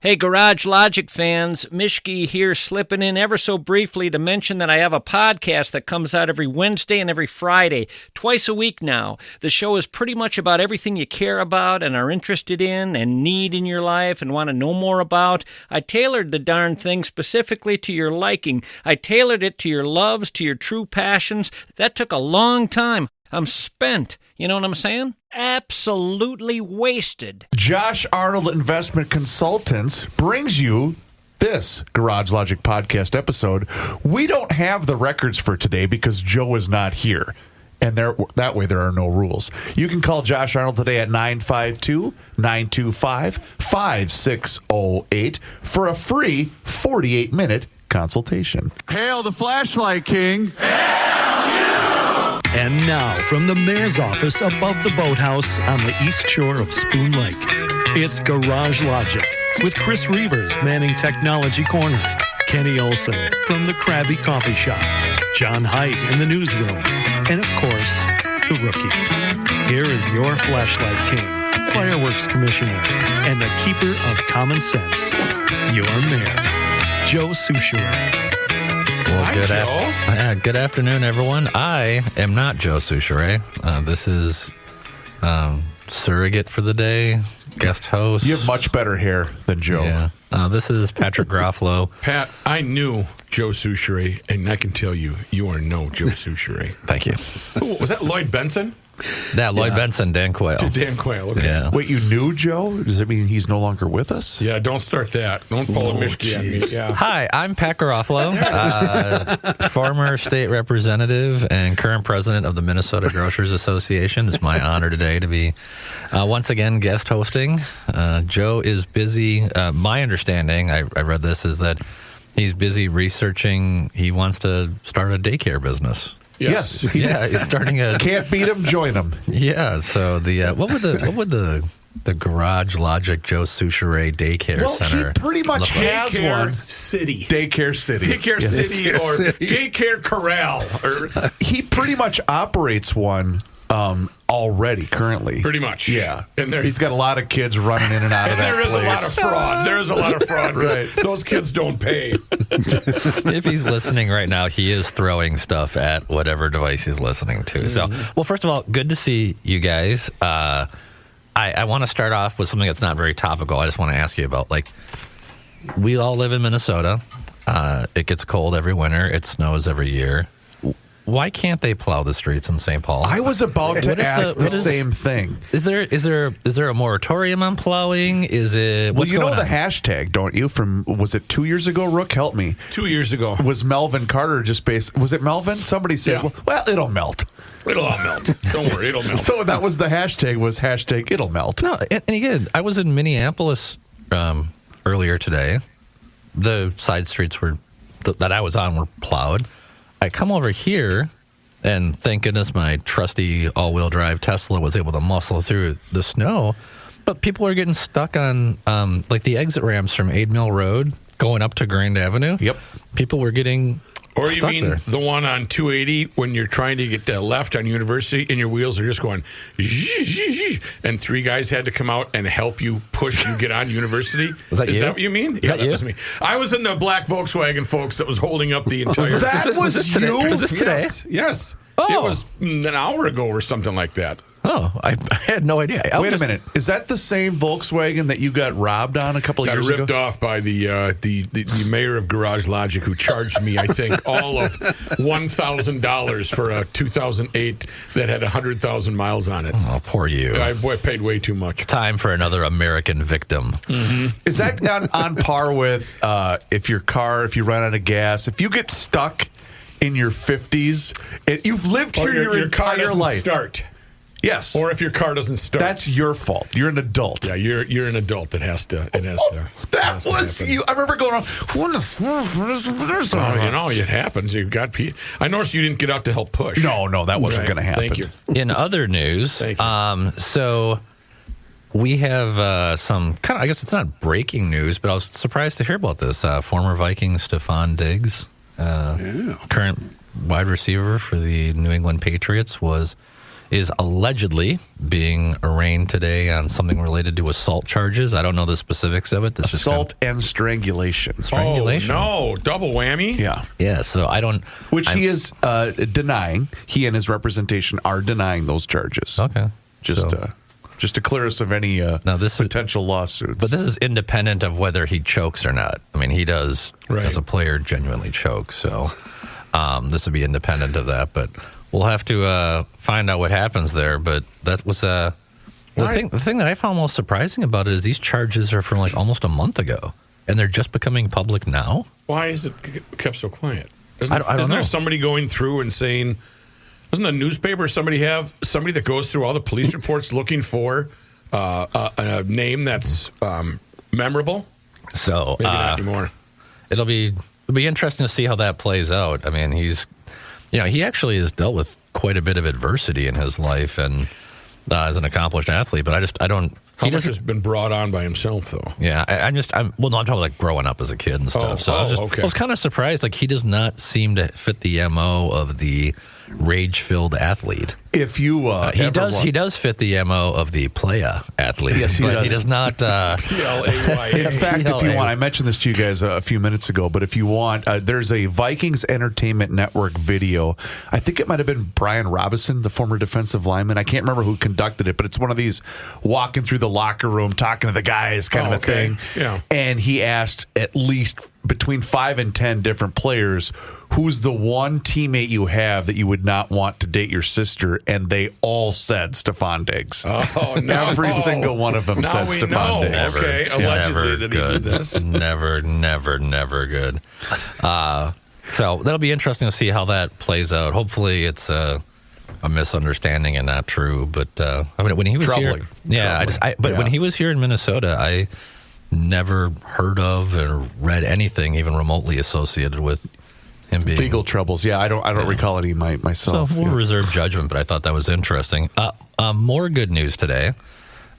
Hey, Garage Logic fans, Mishki here, slipping in ever so briefly to mention that I have a podcast that comes out every Wednesday and every Friday, twice a week now. The show is pretty much about everything you care about and are interested in and need in your life and want to know more about. I tailored the darn thing specifically to your liking. I tailored it to your loves, to your true passions. That took a long time. I'm spent. You know what I'm saying? Absolutely wasted. Josh Arnold Investment Consultants brings you this Garage Logic podcast episode. We don't have the records for today because Joe is not here. And that way there are no rules. You can call Josh Arnold today at 952-925-5608 for a free 48-minute consultation. Hail the Flashlight King. And now, from the mayor's office above the boathouse on the east shore of Spoon Lake, it's Garage Logic with Chris Reavers manning Technology Corner, Kenny Olson from the Krabby Coffee Shop, John Heidt in the newsroom, and of course, the rookie. Here is your Flashlight King, Fireworks Commissioner, and the Keeper of Common Sense, your mayor, Joe Souchere. Well, Hi, good afternoon, everyone. I am not Joe Souchere. This is surrogate for the day, guest host. You have much better hair than Joe. Yeah. This is Patrick Garofalo. Pat, I knew Joe Souchere, and I can tell you, you are no Joe Souchere. Thank you. Ooh, was that Lloyd Benson? Yeah, Lloyd Benson, Dan Quayle. Dan Quayle, okay. Yeah. Wait, you knew Joe? Does that mean he's no longer with us? Yeah, don't start that. Don't pull a Mishki on me. Yeah. Hi, I'm Pat Garofalo, former state representative and current president of the Minnesota Grocers Association. It's my honor today to be once again guest hosting. Joe is busy. My understanding, I read this, is that he's busy researching. He wants to start a daycare business. Yes. Yeah, he's starting a. Can't beat him, join him. Yeah. So the what would the Garage Logic Joe Souchere Daycare Center? He pretty much has one. City. Daycare City. Daycare City or Daycare Corral. He pretty much operates one already, currently. Pretty much. Yeah. And he's got a lot of kids running in and out of that there is place. a lot of fraud. There is a lot of fraud. Right. Those kids don't pay. If he's listening right now, he is throwing stuff at whatever device he's listening to. So, well, first of all, good to see you guys. I want to start off with something that's not very topical. I just want to ask you about, like, we all live in Minnesota. It gets cold every winter. It snows every year. Why can't they plow the streets in St. Paul? I was about to ask the same thing. Is there a moratorium on plowing? Is it? Well, What's you know going the on? hashtag, don't you? From, was it 2 years ago? Rook, help me. 2 years ago. Was Melvin Carter just based? Was it Melvin? Somebody said, Yeah. well, it'll melt. It'll all melt. Don't worry, it'll melt. So that was the hashtag, was hashtag it'll melt. No, and again, I was in Minneapolis earlier today. The side streets that I was on were plowed. I come over here, and thank goodness my trusty all-wheel drive Tesla was able to muscle through the snow. But people are getting stuck on like the exit ramps from Aid Mill Road going up to Grand Avenue. Yep. People were getting Or you stuck mean there. the one on 280 when you're trying to get left on University and your wheels are just going, and three guys had to come out and help you push you get on University? Was that Is you? that what you mean? that you? was me. I was in the black Volkswagen, folks, that was holding up the entire... That was today? you? Was this today? Yes. Oh. It was an hour ago or something like that. Oh, I had no idea. Wait a minute. Is that the same Volkswagen that you got robbed on a couple of Got years ripped ago? off by the mayor of Garage Logic, who charged me, I think, all of $1,000 for a 2008 that had 100,000 miles on it. Oh, poor you. I paid way too much. Time for another American victim. Is that on par with if you run out of gas, if you get stuck in your 50s, you've lived here your car entire doesn't life. start. Yes. Or if your car doesn't start. That's your fault. You're an adult. Yeah, you're an adult that has to. It has to. That was you. I remember going on. What the fuck? It happens. You got. I noticed you didn't get out to help push. No, that wasn't Right. going to happen. Thank you. In other news, Thank you. so we have some kind of, I guess it's not breaking news, but I was surprised to hear about this. Former Viking Stephon Diggs, current wide receiver for the New England Patriots, was is allegedly being arraigned today on something related to assault charges. I don't know the specifics of it. This Assault and strangulation. Strangulation. Oh, no. Double whammy? Yeah. Yeah, so I don't... Which he is denying. He and his representation are denying those charges. Okay. Just to clear us of any potential lawsuits. But this is independent of whether he chokes or not. I mean, he does, Right. as a player, genuinely choke. So this would be independent of that. But we'll have to find out what happens there. But that was the thing that I found most surprising about it is these charges are from like almost a month ago, and they're just becoming public now. Why is it kept so quiet? I don't Isn't know. there somebody going through and saying... Doesn't the newspaper somebody that goes through all the police reports looking for a name that's memorable? So Maybe not anymore. it'll be interesting to see how that plays out. I mean, he actually has dealt with quite a bit of adversity in his life, and as an accomplished athlete. But I don't. How much has been brought on by himself, though? Yeah, I'm talking like growing up as a kid and stuff. Okay. I was kind of surprised. Like, he does not seem to fit the MO of the rage-filled athlete. If you he does fit the MO of the playa athlete. Yes, he but does. He does not. P-L-A-Y-A. In fact, if you want, I mentioned this to you guys a few minutes ago, but if you want, there's a Vikings Entertainment Network video. I think it might have been Brian Robinson, the former defensive lineman. I can't remember who conducted it, but it's one of these walking through the locker room, talking to the guys kind of a thing. Yeah. And he asked at least between 5 and 10 different players, who's the one teammate you have that you would not want to date your sister? And they all said Stephon Diggs. Oh, no. Every single one of them Now said we Stephon know. Diggs. Okay, allegedly never that he good. did this. Never good. So that'll be interesting to see how that plays out. Hopefully, it's a misunderstanding and not true. But I mean, when he was Troubling. here, when he was here in Minnesota, I never heard of or read anything even remotely associated with him being Legal troubles. Yeah, I don't recall any myself. So we'll reserve judgment, but I thought that was interesting. More good news today.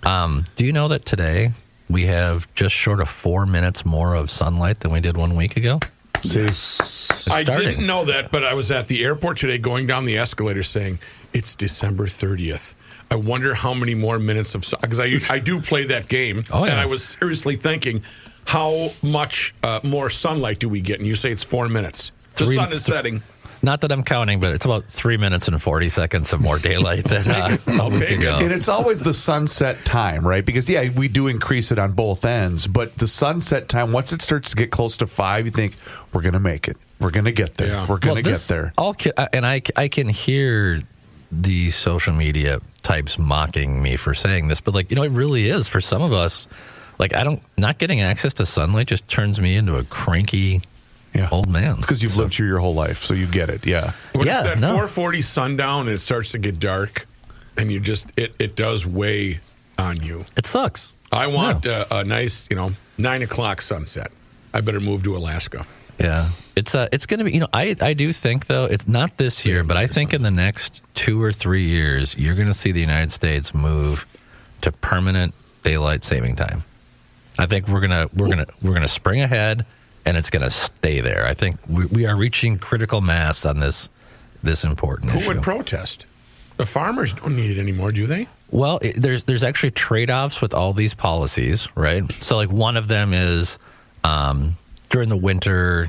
Do you know that today we have just short of 4 minutes more of sunlight than we did 1 week ago? I didn't know that, but I was at the airport today going down the escalator saying, it's December 30th. I wonder how many more minutes of sun, because I do play that game, Oh, yeah. and I was seriously thinking, how much more sunlight do we get? And you say it's 4 minutes. The sun is setting. Not that I'm counting, but it's about 3 minutes and 40 seconds of more daylight than a week ago. And it's always the sunset time, right? Because, yeah, we do increase it on both ends. But the sunset time, once it starts to get close to 5, you think, we're going to make it. We're going to get there. Yeah. We're going to get there. And I can hear the social media types mocking me for saying this, but it really is for some of us. Not getting access to sunlight just turns me into a cranky old man. It's because you've lived here your whole life, so you get it. Yeah. When it's that 4:40 sundown and it starts to get dark, and you just it does weigh on you. It sucks. I want a nice 9 o'clock sunset. I better move to Alaska. Yeah, it's going to be. I do think though it's not this year, but I think in the next 2 or 3 years you're going to see the United States move to permanent daylight saving time. I think we're gonna spring ahead, and it's going to stay there. I think we are reaching critical mass on this important issue. Who would protest? The farmers don't need it anymore, do they? Well, there's actually trade-offs with all these policies, right? So one of them is during the winter,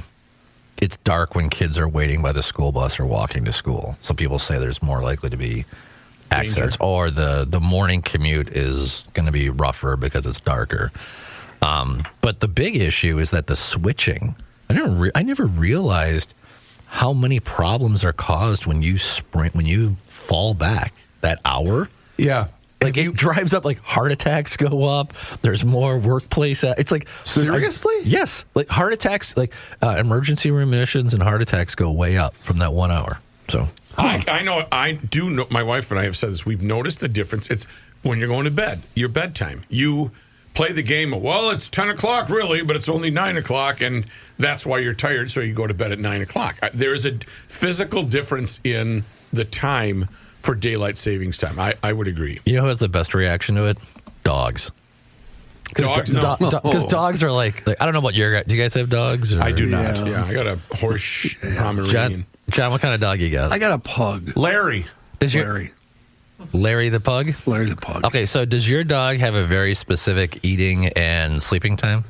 it's dark when kids are waiting by the school bus or walking to school. So people say there's more likely to be accidents, or the morning commute is going to be rougher because it's darker. But the big issue is that the switching. I never realized how many problems are caused when you fall back that hour. Yeah. It drives up, heart attacks go up. There's more workplace. It's Seriously? Yes. Heart attacks, emergency room admissions and heart attacks go way up from that 1 hour. So I do know, my wife and I have said this, we've noticed the difference. It's when you're going to bed, your bedtime. You play the game of, well, it's 10 o'clock really, but it's only 9 o'clock, and that's why you're tired, so you go to bed at 9 o'clock. There is a physical difference in the time for daylight savings time. I would agree. You know who has the best reaction to it? Dogs. Dogs? No. Because dogs are I don't know about your guys. Do you guys have dogs? Or? I do not. Yeah, I got a horse Pomeranian. John, what kind of dog you got? I got a pug. Larry. Is Larry. Larry the pug? Larry the pug. Okay, so does your dog have a very specific eating and sleeping time?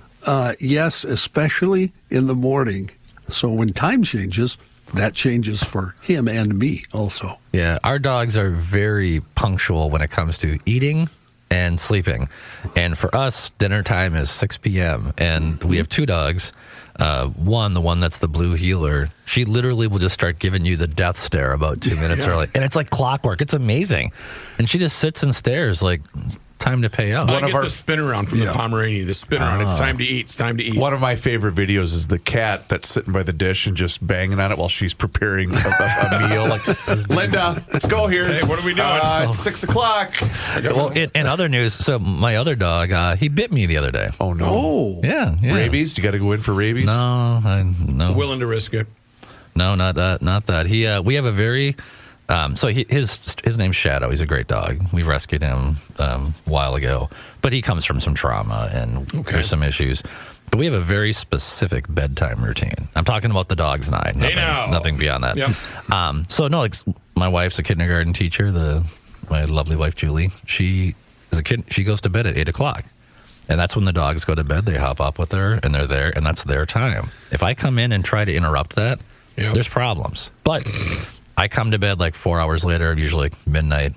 Yes, especially in the morning. So when time changes, that changes for him and me also. Yeah, our dogs are very punctual when it comes to eating and sleeping. And for us, dinner time is 6 p.m. And we have two dogs. The one that's the blue heeler, she literally will just start giving you the death stare about 2 minutes early. And it's like clockwork. It's amazing. And she just sits and stares like, it's time to pay up. I get the spin around from the Pomeranian. The spin around. It's time to eat. It's time to eat. One of my favorite videos is the cat that's sitting by the dish and just banging on it while she's preparing a meal. Like, Linda, let's go here. Hey, what are we doing? It's 6 o'clock. Well, in other news, so my other dog, he bit me the other day. Oh, no. Oh. Yeah. Rabies? You got to go in for rabies? No. Willing to risk it. No, not that. We have a very his name's Shadow. He's a great dog. We rescued him a while ago, but he comes from some trauma and there's some issues. But we have a very specific bedtime routine. I'm talking about the dogs and I. Nothing beyond that. Yep. My wife's a kindergarten teacher. My lovely wife Julie. She is a kid. She goes to bed at 8 o'clock. And that's when the dogs go to bed. They hop up with her, and they're there, and that's their time. If I come in and try to interrupt that, there's problems. But I come to bed like 4 hours later, usually like midnight,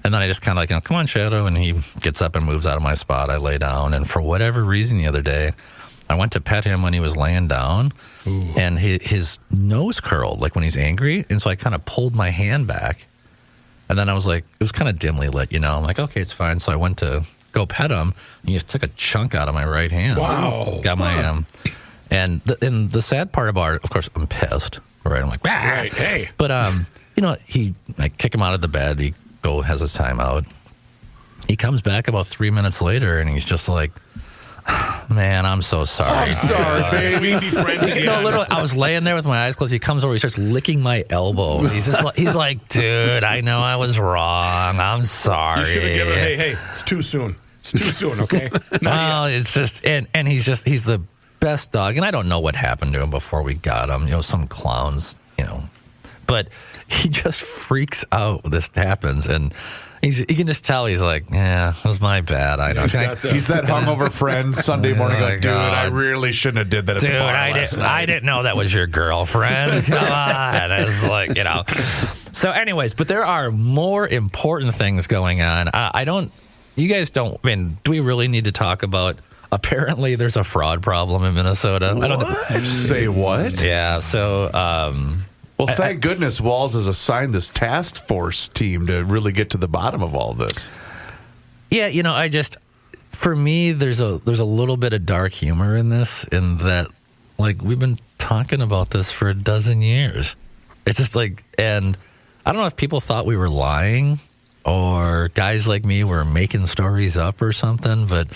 and then I just kind of come on, Shadow, and he gets up and moves out of my spot. I lay down, and for whatever reason the other day, I went to pet him when he was laying down, and his nose curled, like when he's angry, and so I kind of pulled my hand back, and then I was like, it was kind of dimly lit, I'm like, okay, it's fine. So I went to go pet him, and he just took a chunk out of my right hand. Wow. Got my and the sad part about it, of course, I'm pissed. Right, I'm like, right, hey. But I kick him out of the bed. He has his time out. He comes back about 3 minutes later, and he's just like, man, I'm so sorry. I'm sorry, baby. We be friends again. I was laying there with my eyes closed. He comes over. He starts licking my elbow. He's like, dude, I know I was wrong. I'm sorry. You should have given. Hey, it's too soon. It's too soon. Okay. Well, it's just, and he's the best dog. And I don't know what happened to him before we got him. Some clowns. But he just freaks out when this happens, and you can just tell he's like, yeah, it was my bad. He's that hungover friend Sunday morning like, dude, I really shouldn't have did that at the bar last night. I didn't know that was your girlfriend. Come on. It's like, So anyways, but there are more important things going on. You guys don't, do we really need to talk about, apparently there's a fraud problem in Minnesota. What? Say what? Yeah, so... well, thank goodness Walls has assigned this task force team to really get to the bottom of all this. Yeah, for me, there's a little bit of dark humor in this, in that, we've been talking about this for a dozen years. It's just and I don't know if people thought we were lying or guys like me were making stories up or something, but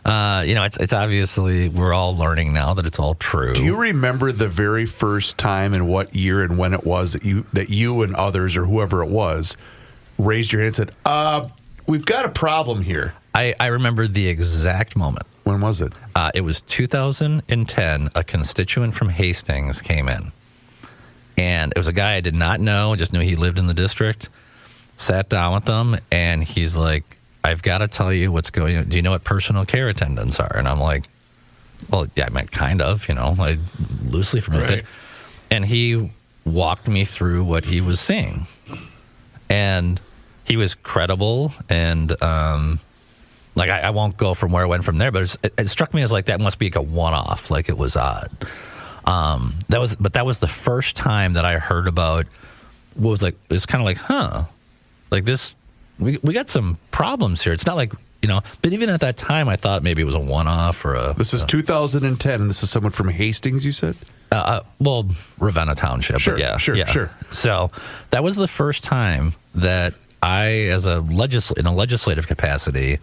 it's obviously we're all learning now that it's all true. Do you remember the very first time and what year and when it was that you and others or whoever it was raised your hand and said, we've got a problem here? I remember the exact moment. When was it? It was 2010. A constituent from Hastings came in, and it was a guy I did not know, just knew he lived in the district. Sat down with them, and he's like, I've got to tell you what's going on. Do you know what personal care attendants are? And I'm like, well, yeah, I meant kind of, I loosely familiar with it. And he walked me through what he was seeing. And he was credible, and I won't go from where I went from there, but it struck me as that must be a one-off, it was odd. That was the first time that I heard about what was it was kind of huh. This, we got some problems here. It's not but even at that time, I thought maybe it was a one-off or a... This is 2010, and this is someone from Hastings, you said? Well, Ravenna Township. Sure, but yeah, sure. So that was the first time that I, as in a legislative capacity,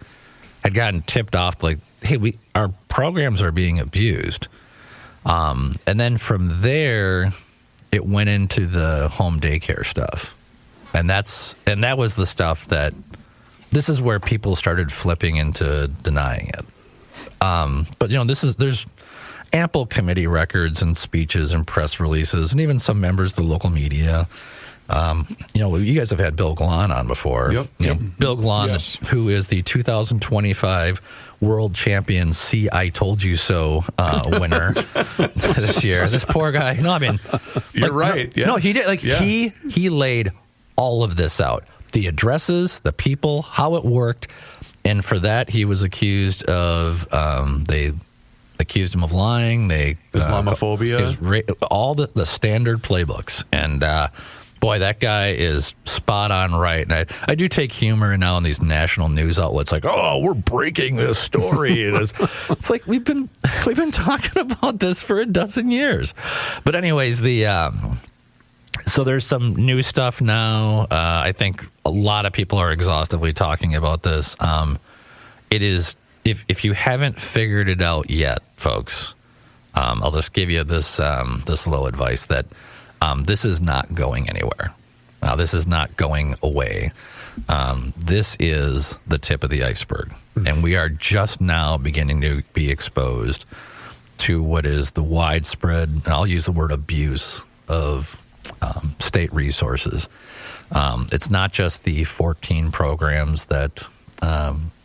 had gotten tipped off, hey, our programs are being abused. And then from there, it went into the home daycare stuff. And that was the stuff that this is where people started flipping into denying it. But there's ample committee records and speeches and press releases and even some members of the local media You guys have had Bill Glahn on before. Yep. Bill Glahn, Yes. who is the 2025 World Champion See I Told You So winner this year. This poor guy. No, I mean, You're right. No, he did. He laid all of this out: the addresses, the people, how it worked, and for that he was accused of. They accused him of lying. They Islamophobia. All the standard playbooks, and boy, that guy is spot on right. And I do take humor now in these national news outlets, like, oh, we're breaking this story. It's like we've been talking about this for a dozen years. But anyways, so there's some new stuff now. I think a lot of people are exhaustively talking about this. It is. If you haven't figured it out yet, folks, I'll just give you this little advice that this is not going anywhere. This is not going away. This is the tip of the iceberg, and we are just now beginning to be exposed to what is the widespread, and I'll use the word abuse, of state resources. It's not just the 14 programs that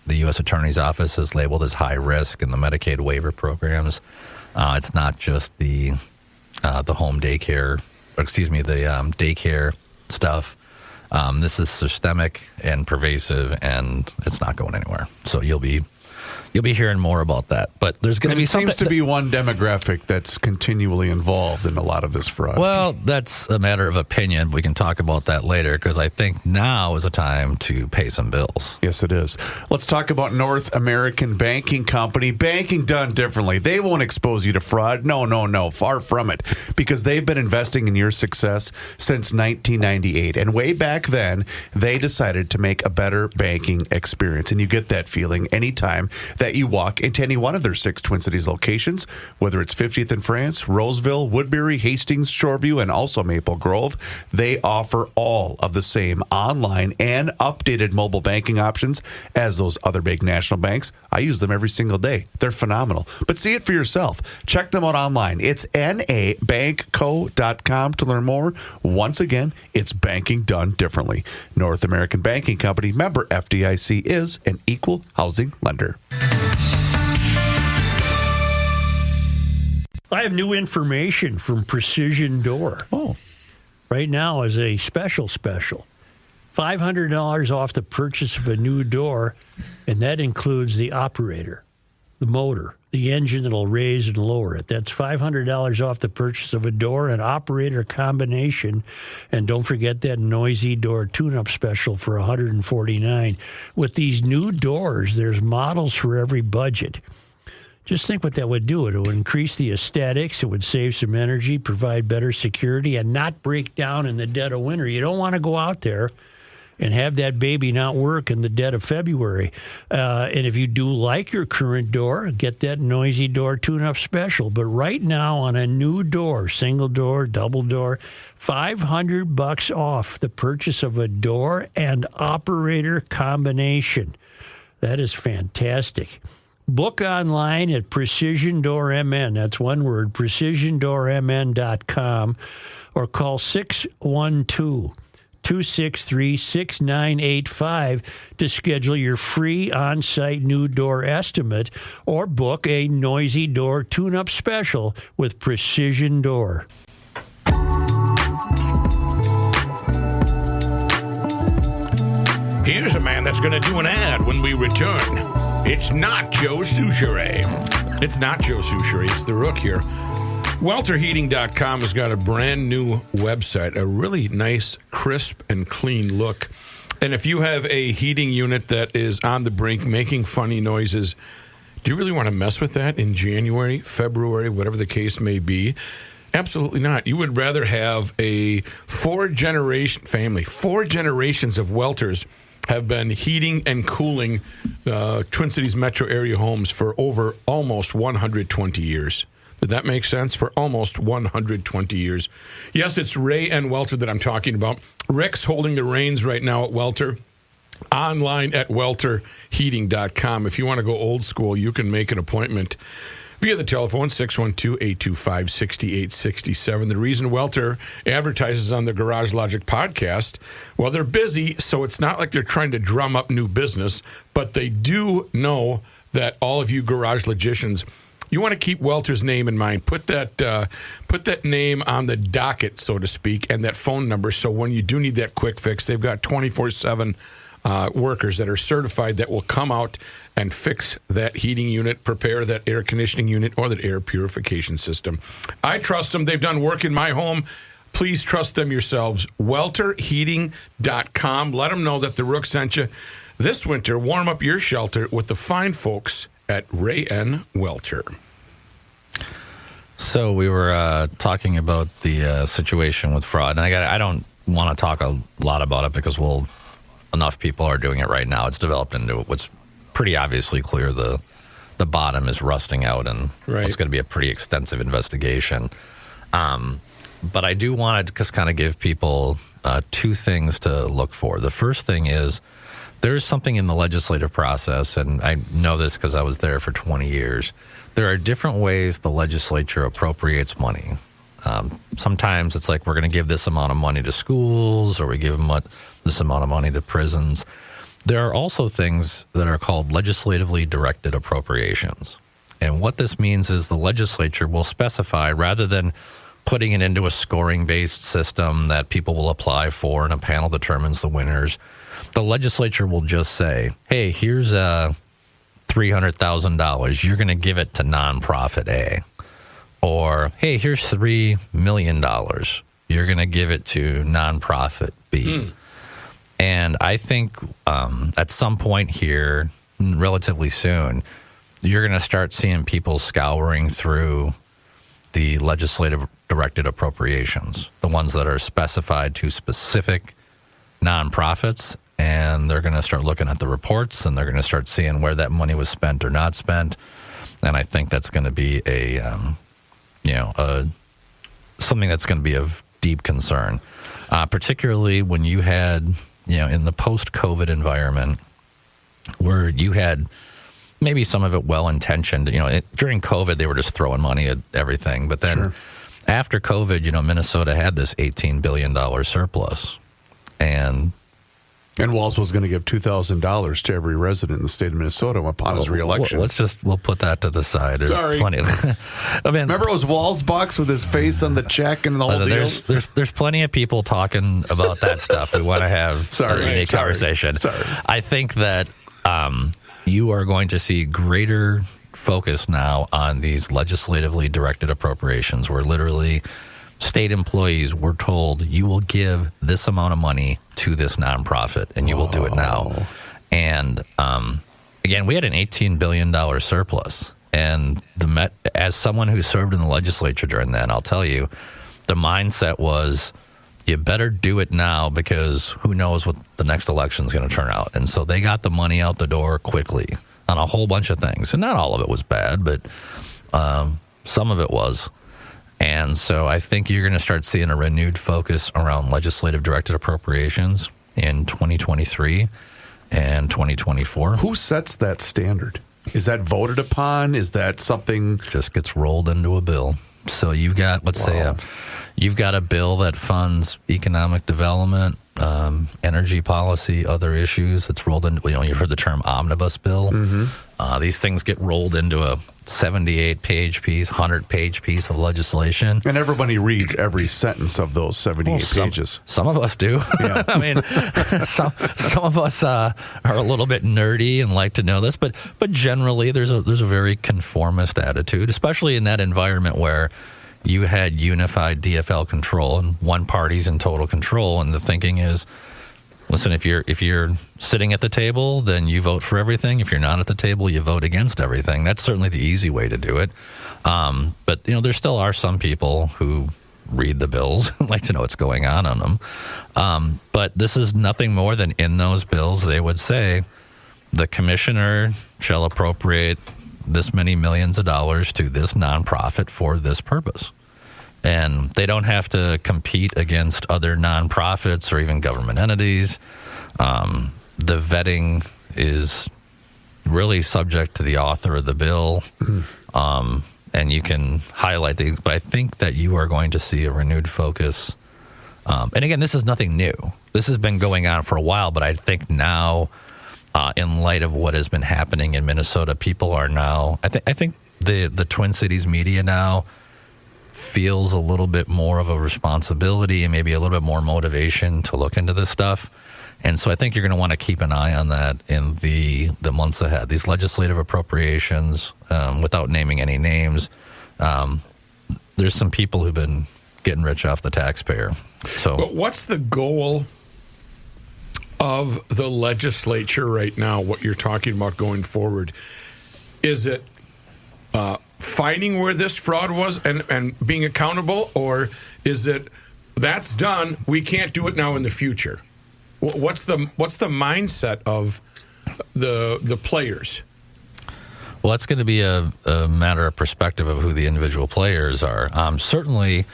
the U.S. Attorney's Office has labeled as high risk and the Medicaid waiver programs. It's not just the home daycare, the daycare stuff. This is systemic and pervasive, and it's not going anywhere. So you'll be hearing more about that. But there's going to be something. Seems to be one demographic that's continually involved in a lot of this fraud. Well, that's a matter of opinion. We can talk about that later, because I think now is a time to pay some bills. Yes, it is. Let's talk about North American Banking Company. Banking done differently. They won't expose you to fraud. No. Far from it. Because they've been investing in your success since 1998. And way back then, they decided to make a better banking experience. And you get that feeling anytime that you walk into any one of their 6 Twin Cities locations, whether it's 50th in France, Roseville, Woodbury, Hastings, Shoreview, and also Maple Grove. They offer all of the same online and updated mobile banking options as those other big national banks. I use them every single day. They're phenomenal. But see it for yourself. Check them out online. It's nabankco.com to learn more. Once again, it's banking done differently. North American Banking Company, member FDIC, is an equal housing lender. I have new information from Precision Door. Oh. Right now is a special. $500 off the purchase of a new door, and that includes the operator, the motor, the engine that'll raise and lower it. That's $500 off the purchase of a door and operator combination. And don't forget that noisy door tune-up special for $149. With these new doors, there's models for every budget. Just think what that would do. It would increase the aesthetics. It would save some energy, provide better security, and not break down in the dead of winter. You don't want to go out there and have that baby not work in the dead of February. And if you do like your current door, get that noisy door tune-up special. But right now on a new door, single door, double door, $500 off the purchase of a door and operator combination. That is fantastic. Book online at Precision Door MN. That's one word, precisiondoormn.com, or call 612-263-6985 to schedule your free on-site new door estimate, or book a noisy door tune-up special with Precision Door. Here's a man that's going to do an ad when we return. It's not Joe Souchere. It's not Joe Souchere. It's the Rook here. WelterHeating.com has got a brand new website, a really nice, crisp, and clean look. And if you have a heating unit that is on the brink, making funny noises, do you really want to mess with that in January, February, whatever the case may be? Absolutely not. You would rather have a four-generation family, 4 generations of Welters have been heating and cooling Twin Cities metro area homes for over almost 120 years. Did that make sense? For almost 120 years. Yes, it's Ray and Welter that I'm talking about. Rick's holding the reins right now at Welter. Online at welterheating.com. If you want to go old school, you can make an appointment via the telephone, 612-825-6867. The reason Welter advertises on the Garage Logic podcast, well, they're busy, so it's not like they're trying to drum up new business, but they do know that all of you garage logicians, you want to keep Welter's name in mind. Put that name on the docket, so to speak, and that phone number, so when you do need that quick fix, they've got 24/7 workers that are certified that will come out and fix that heating unit, prepare that air conditioning unit, or that air purification system. I trust them. They've done work in my home. Please trust them yourselves. WelterHeating.com. Let them know that the Rook sent you. This winter, warm up your shelter with the fine folks at Ray N. Welter. So we were talking about the situation with fraud, and I don't want to talk a lot about it because enough people are doing it right now. It's developed into what's pretty obviously clear. The bottom is rusting out, and it's going to be a pretty extensive investigation. But I do want to just kind of give people two things to look for. The first thing is there's something in the legislative process, and I know this because I was there for 20 years. There are different ways the legislature appropriates money. Sometimes it's like we're going to give this amount of money to schools, or we give them this amount of money to prisons. There are also things that are called legislatively directed appropriations. And what this means is the legislature will specify, rather than putting it into a scoring-based system that people will apply for and a panel determines the winners, the legislature will just say, hey, here's $300,000. You're going to give it to nonprofit A. Or, hey, here's $3 million. You're going to give it to nonprofit B. And I think at some point here, relatively soon, you're going to start seeing people scouring through the legislative directed appropriations, the ones that are specified to specific nonprofits, and they're going to start looking at the reports, and they're going to start seeing where that money was spent or not spent. And I think that's going to be something that's going to be of deep concern, particularly when you had, in the post-COVID environment where you had maybe some of it well-intentioned. During COVID, they were just throwing money at everything. But then after COVID, Minnesota had this $18 billion surplus. And Walz was going to give $2,000 to every resident in the state of Minnesota upon his reelection. We'll put that to the side. There's plenty of, remember it was Walz box with his face on the check and the whole deal? There's plenty of people talking about that stuff. We want to have a unique conversation. I think that you are going to see greater focus now on these legislatively directed appropriations, where literally state employees were told, you will give this amount of money to this nonprofit, and you will do it now. And again, we had an $18 billion surplus. And as someone who served in the legislature during that, I'll tell you, the mindset was, you better do it now because who knows what the next election is going to turn out. And so they got the money out the door quickly on a whole bunch of things. And not all of it was bad, but some of it was. And so I think you're going to start seeing a renewed focus around legislative directed appropriations in 2023 and 2024. Who sets that standard? Is that voted upon? Is that something? Just gets rolled into a bill. So you've got, you've got a bill that funds economic development, energy policy, other issues. It's rolled into, you've heard the term omnibus bill. These things get rolled into a 78-page piece, 100-page piece of legislation. And everybody reads every sentence of those 78 pages. Some of us do. Yeah. I mean, some of us are a little bit nerdy and like to know this, but generally there's a very conformist attitude, especially in that environment where you had unified DFL control and one party's in total control, and the thinking is, listen, if you're sitting at the table, then you vote for everything. If you're not at the table, you vote against everything. That's certainly the easy way to do it. But there still are some people who read the bills and like to know what's going on them. But this is nothing more than, in those bills, they would say the commissioner shall appropriate this many millions of dollars to this nonprofit for this purpose. And they don't have to compete against other nonprofits or even government entities. The vetting is really subject to the author of the bill. and you can highlight things. But I think that you are going to see a renewed focus. And again, this is nothing new. This has been going on for a while, but I think now, in light of what has been happening in Minnesota, people are now. I think the Twin Cities media now feels a little bit more of a responsibility and maybe a little bit more motivation to look into this stuff. And so I think you're going to want to keep an eye on that in the months ahead. These legislative appropriations, without naming any names, there's some people who've been getting rich off the taxpayer. So, but what's the goal of the legislature right now, what you're talking about going forward? Is it finding where this fraud was and being accountable, or is it that's done, we can't do it now in the future? What's the mindset of the players? Well, that's going to be a matter of perspective of who the individual players are. Certainly,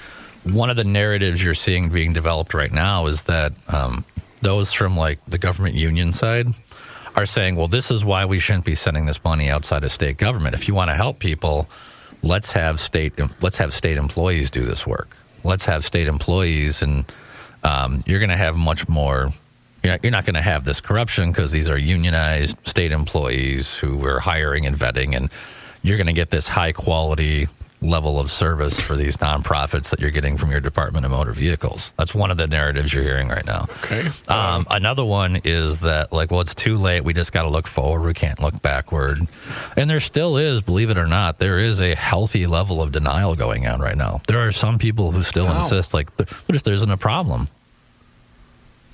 one of the narratives you're seeing being developed right now is that those from like the government union side are saying, well, this is why we shouldn't be sending this money outside of state government. If you want to help people, let's have state employees do this work. Let's have state employees, and you're going to have much more. You're not going to have this corruption because these are unionized state employees who we're hiring and vetting, and you're going to get this high quality level of service for these nonprofits that you're getting from your Department of Motor Vehicles. That's one of the narratives you're hearing right now. Okay. Another one is that, like, well, it's too late. We just got to look forward. We can't look backward. And there still is, believe it or not, there is a healthy level of denial going on right now. There are some people who still insist, like, there isn't a problem.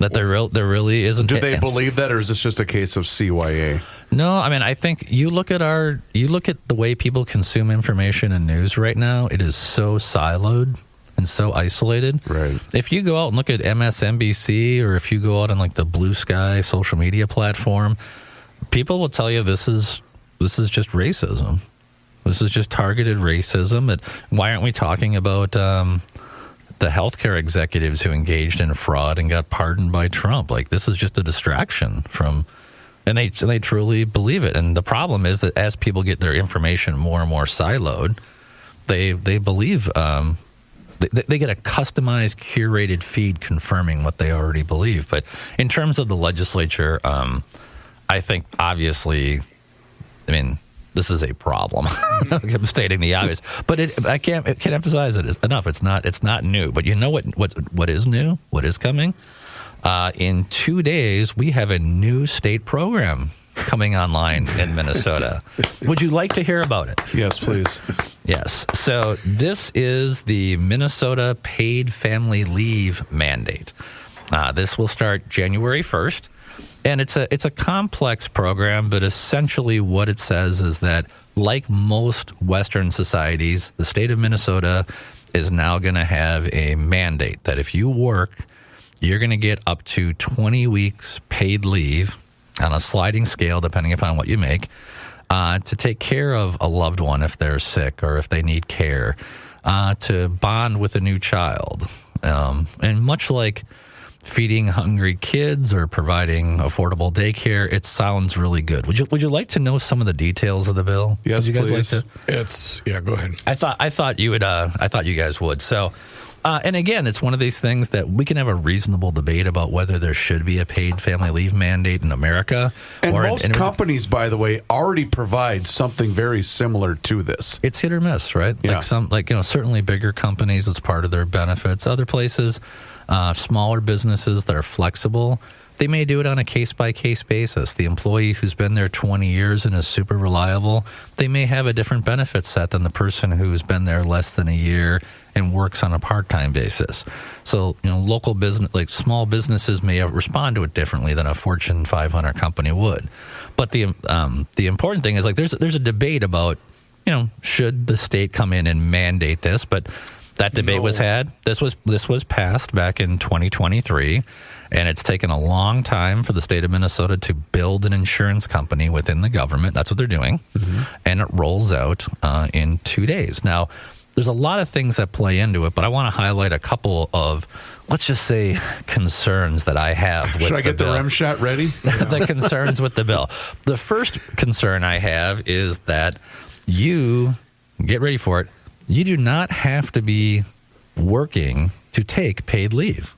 That there really isn't. Do they believe that, or is this just a case of CYA? No, I mean, I think you look at the way people consume information and news right now. It is so siloed and so isolated. Right. If you go out and look at MSNBC, or if you go out on like the Blue Sky social media platform, people will tell you this is just racism. This is just targeted racism. Why aren't we talking about the healthcare executives who engaged in fraud and got pardoned by Trump? Like, this is just a distraction from, and they truly believe it. And the problem is that as people get their information more and more siloed, they believe they get a customized, curated feed confirming what they already believe. But in terms of the legislature, I think obviously, I mean, this is a problem. I'm stating the obvious, but I can't emphasize it enough. It's not new. But you know what is new? What is coming? In 2 days, we have a new state program coming online in Minnesota. Would you like to hear about it? Yes, please. Yes. So this is the Minnesota Paid Family Leave Mandate. This will start January 1st. And it's a complex program, but essentially what it says is that, like most Western societies, the state of Minnesota is now going to have a mandate that if you work, you're going to get up to 20 weeks paid leave on a sliding scale, depending upon what you make, to take care of a loved one if they're sick or if they need care, to bond with a new child. And much like feeding hungry kids or providing affordable daycare, it sounds really good. Would you like to know some of the details of the bill? Yes, would you guys please. Like to? Go ahead. I thought you would. I thought you guys would. So, and again, it's one of these things that we can have a reasonable debate about whether there should be a paid family leave mandate in America. And most companies, by the way, already provide something very similar to this. It's hit or miss, right? Yeah. Certainly bigger companies, it's part of their benefits. Other places, smaller businesses that are flexible, they may do it on a case-by-case basis. The employee who's been there 20 years and is super reliable, they may have a different benefit set than the person who's been there less than a year and works on a part-time basis. So, local business, like small businesses, may respond to it differently than a Fortune 500 company would. But the important thing is, like, there's a debate about, should the state come in and mandate this? But that debate was had. This was passed back in 2023, and it's taken a long time for the state of Minnesota to build an insurance company within the government. That's what they're doing, and it rolls out in 2 days. Now, there's a lot of things that play into it, but I want to highlight a couple of, let's just say, concerns that I have with the bill. Should I get the rim shot ready? The concerns with the bill. The first concern I have is that you get ready for it, you do not have to be working to take paid leave.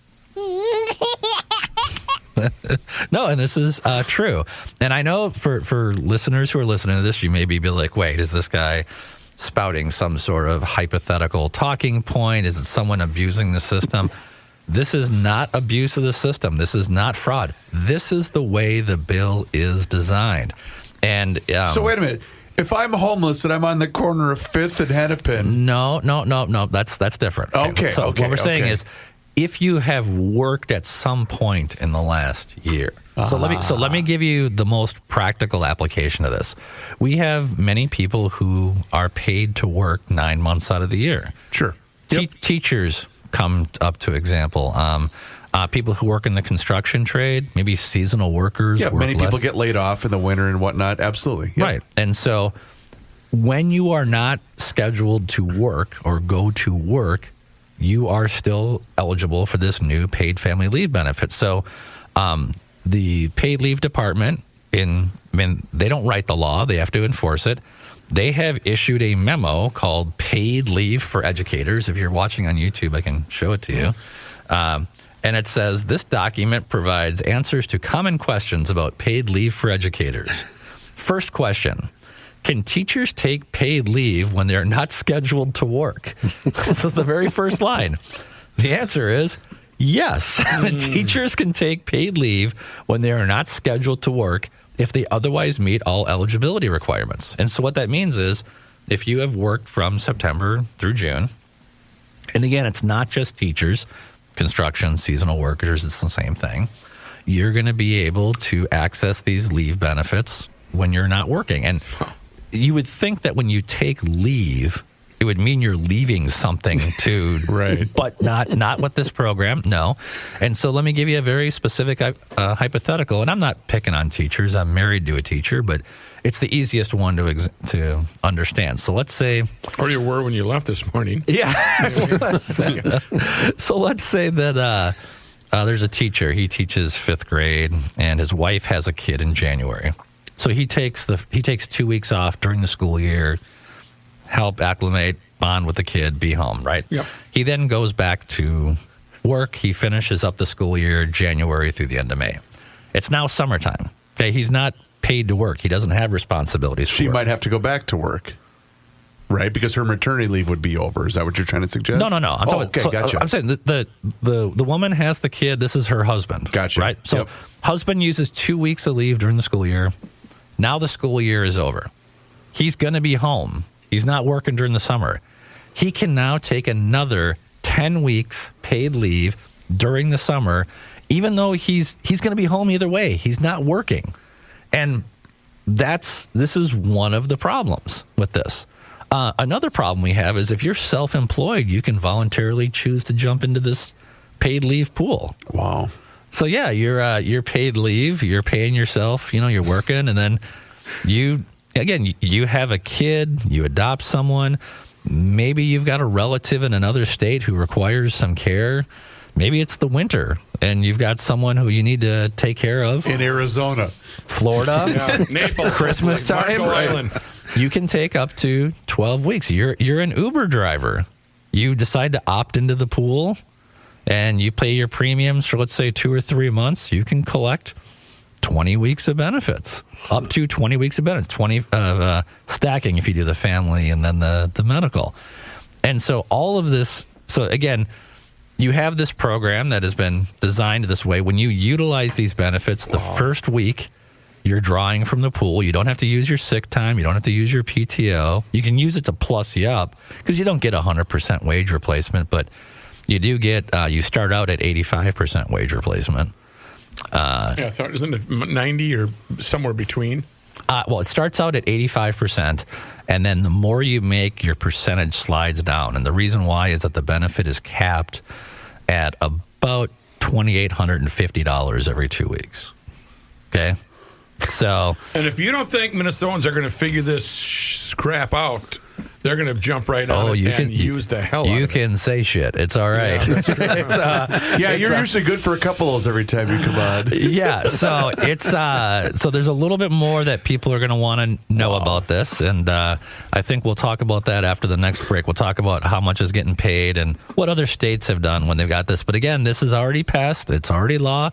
No, and this is true. And I know for listeners who are listening to this, you may be like, wait, is this guy spouting some sort of hypothetical talking point? Is it someone abusing the system? This is not abuse of the system. This is not fraud. This is the way the bill is designed. And so wait a minute. If I'm homeless and I'm on the corner of 5th and Hennepin... No. That's different. Okay. So what we're saying is, if you have worked at some point in the last year. So let me give you the most practical application of this. We have many people who are paid to work 9 months out of the year. Sure. Teachers come up to example. People who work in the construction trade, maybe seasonal workers. Yeah, many people less. get laid off in the winter and whatnot. Absolutely. Yep. Right. And so when you are not scheduled to work or go to work, you are still eligible for this new paid family leave benefit. So the paid leave department, they don't write the law. They have to enforce it. They have issued a memo called Paid Leave for Educators. If you're watching on YouTube, I can show it to you. And it says, this document provides answers to common questions about paid leave for educators. First question. Can teachers take paid leave when they're not scheduled to work? This is the very first line. The answer is yes. Teachers can take paid leave when they are not scheduled to work if they otherwise meet all eligibility requirements. And so what that means is if you have worked from September through June, and again, it's not just teachers, construction, seasonal workers, it's the same thing. You're going to be able to access these leave benefits when you're not working. And you would think that when you take leave, it would mean you're leaving something to, right? But not with this program, no. And so let me give you a very specific hypothetical. And I'm not picking on teachers. I'm married to a teacher, but it's the easiest one to understand. So let's say, or you were when you left this morning. Yeah. So let's say that there's a teacher. He teaches 5th grade, and his wife has a kid in January. So he takes 2 weeks off during the school year, help acclimate, bond with the kid, be home, right? Yep. He then goes back to work. He finishes up the school year January through the end of May. It's now summertime. Okay, he's not paid to work. He doesn't have responsibilities. She might have to go back to work, right? Because her maternity leave would be over. Is that what you're trying to suggest? No. Gotcha. I'm saying the woman has the kid. This is her husband. Gotcha. Right? So husband uses 2 weeks of leave during the school year. Now the school year is over. He's going to be home. He's not working during the summer. He can now take another 10 weeks paid leave during the summer, even though he's going to be home either way. He's not working. And this is one of the problems with this. Another problem we have is if you're self-employed, you can voluntarily choose to jump into this paid leave pool. Wow. So yeah, you're paid leave, you're paying yourself, you're working, and then you have a kid, you adopt someone, maybe you've got a relative in another state who requires some care. Maybe it's the winter and you've got someone who you need to take care of. In Arizona. Florida. Naples. Christmas time. Marco Island. You can take up to 12 weeks. You're an Uber driver. You decide to opt into the pool and you pay your premiums for, let's say, 2 or 3 months. You can collect 20 weeks of benefits, up to 20 weeks of benefits, 20 stacking if you do the family and then the medical. And so all of this, so again, you have this program that has been designed this way. When you utilize these benefits, the first week you're drawing from the pool. You don't have to use your sick time. You don't have to use your PTO. You can use it to plus you up because you don't get 100% wage replacement, but you do get, you start out at 85% wage replacement. I thought, isn't it 90 or somewhere between? Well, it starts out at 85%, and then the more you make, your percentage slides down. And the reason why is that the benefit is capped at about $2,850 every 2 weeks. Okay? So, and if you don't think Minnesotans are going to figure this crap out, they're going to jump right on it and use the hell out of it. You can say shit. It's all right. Yeah, you're usually good for a couple of those every time you come on. Yeah, so it's so there's a little bit more that people are going to want to know about this, and I think we'll talk about that after the next break. We'll talk about how much is getting paid and what other states have done when they've got this. But again, this is already passed. It's already law,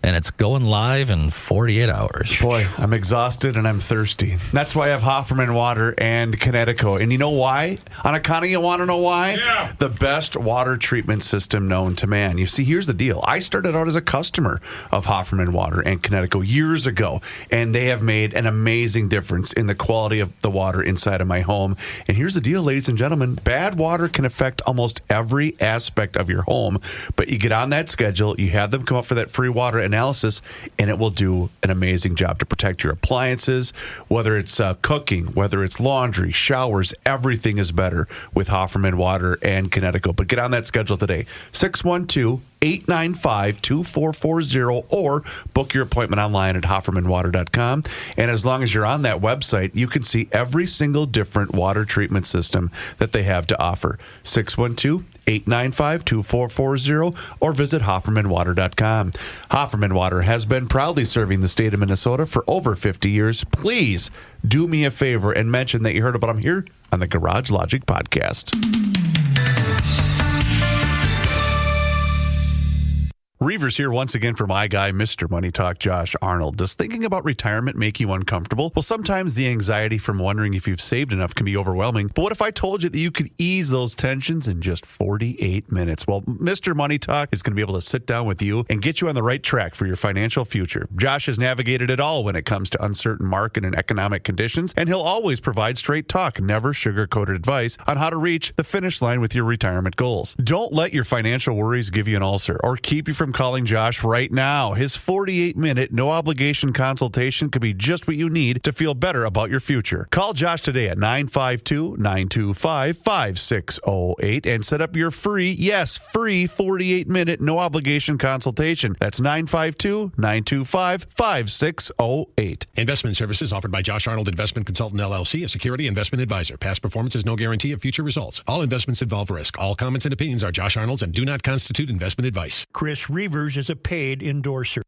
and it's going live in 48 hours. Boy, I'm exhausted and I'm thirsty. That's why I have Hofferman Water and Connecticut. And you know why? On account of, you want to know why? Yeah. The best water treatment system known to man. You see, here's the deal. I started out as a customer of Hofferman Water and Connecticut years ago, and they have made an amazing difference in the quality of the water inside of my home. And here's the deal, ladies and gentlemen. Bad water can affect almost every aspect of your home, but you get on that schedule, you have them come up for that free water analysis, and it will do an amazing job to protect your appliances, whether it's cooking, whether it's laundry, showers, everything is better with Hofferman Water and Connecticut. But get on that schedule today. 612-895-2440 or book your appointment online at hoffermanwater.com. And as long as you're on that website, you can see every single different water treatment system that they have to offer. 612-895-2440 or visit hoffermanwater.com. Hofferman Water has been proudly serving the state of Minnesota for over 50 years. Please do me a favor and mention that you heard about them here on the Garage Logic Podcast. Reavers here once again for my guy, Mr. Money Talk, Josh Arnold. Does thinking about retirement make you uncomfortable? Well, sometimes the anxiety from wondering if you've saved enough can be overwhelming. But what if I told you that you could ease those tensions in just 48 minutes? Well, Mr. Money Talk is going to be able to sit down with you and get you on the right track for your financial future. Josh has navigated it all when it comes to uncertain market and economic conditions, and he'll always provide straight talk, never sugar-coated advice on how to reach the finish line with your retirement goals. Don't let your financial worries give you an ulcer or keep you from calling Josh right now. His 48-minute, no-obligation consultation could be just what you need to feel better about your future. Call Josh today at 952-925-5608 and set up your free 48-minute, no-obligation consultation. That's 952-925-5608. Investment services offered by Josh Arnold Investment Consultant, LLC, a security investment advisor. Past performance is no guarantee of future results. All investments involve risk. All comments and opinions are Josh Arnold's and do not constitute investment advice. Chris Reavers is a paid endorser.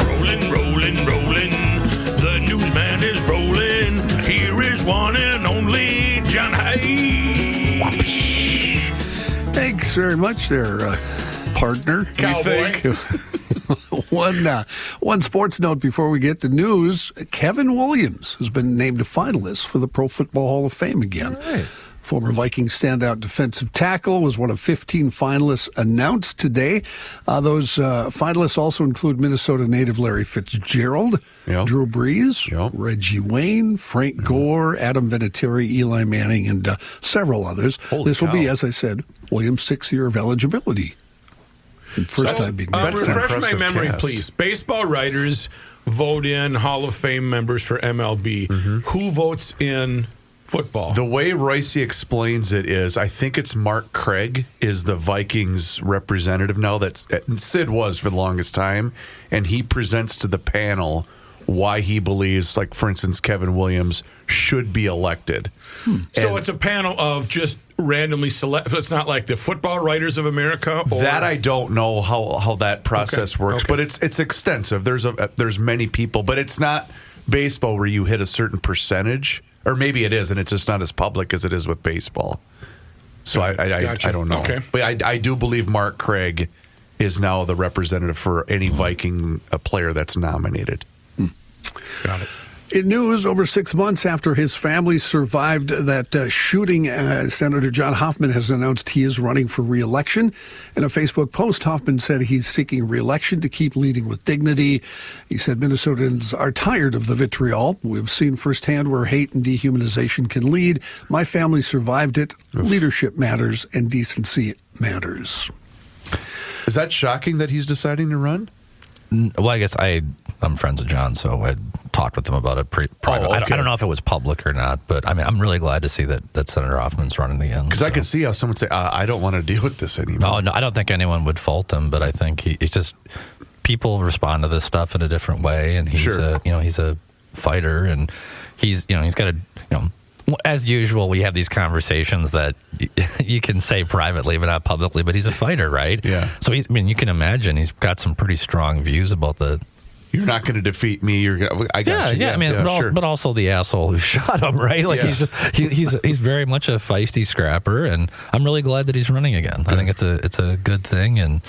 Rolling, rolling, rolling. The newsman is rolling. Here is one and only John Heidt. Thanks very much there, partner. Cowboy. One sports note before we get to news. Kevin Williams has been named a finalist for the Pro Football Hall of Fame again. All right. Former Viking standout defensive tackle was one of 15 finalists announced today. Those finalists also include Minnesota native Larry Fitzgerald, Drew Brees, Reggie Wayne, Frank Gore, Adam Vinatieri, Eli Manning, and several others. This will be, as I said, Williams' 6th year of eligibility. First time being named. Refresh my memory, please. Baseball writers vote in Hall of Fame members for MLB. Who votes in football? The way Royce explains it is, I think it's Mark Craig is the Vikings representative now. That Sid was for the longest time, and he presents to the panel why he believes, like, for instance, Kevin Williams should be elected. So it's a panel of just randomly select. It's not like the Football Writers of America. Or? That I don't know how that process works, but it's extensive. There's many people, but it's not baseball where you hit a certain percentage, or maybe it is, and it's just not as public as it is with baseball. So I don't know. Okay. But I do believe Mark Craig is now the representative for any Viking player that's nominated. Got it. In news, over 6 months after his family survived that shooting, Senator John Hoffman has announced he is running for re-election. In a Facebook post, Hoffman said he's seeking re-election to keep leading with dignity. He said Minnesotans are tired of the vitriol. We've seen firsthand where hate and dehumanization can lead. My family survived it. Leadership matters and decency matters. Is that shocking that he's deciding to run? Well, I guess I'm friends with John, so I talked with him about it private. I don't know if it was public or not, but I mean, I'm really glad to see that Senator Hoffman's running again. Because I could see how someone would say, I don't want to deal with this anymore. No, I don't think anyone would fault him, but I think it's just people respond to this stuff in a different way, and he's a fighter, and he's got a as usual, we have these conversations that you can say privately, but not publicly. But he's a fighter, right? Yeah. So you can imagine he's got some pretty strong views about the. You're not going to defeat me. I got you. Yeah. I mean, but also the asshole who shot him, right? Like he's very much a feisty scrapper, and I'm really glad that he's running again. I think it's a good thing, and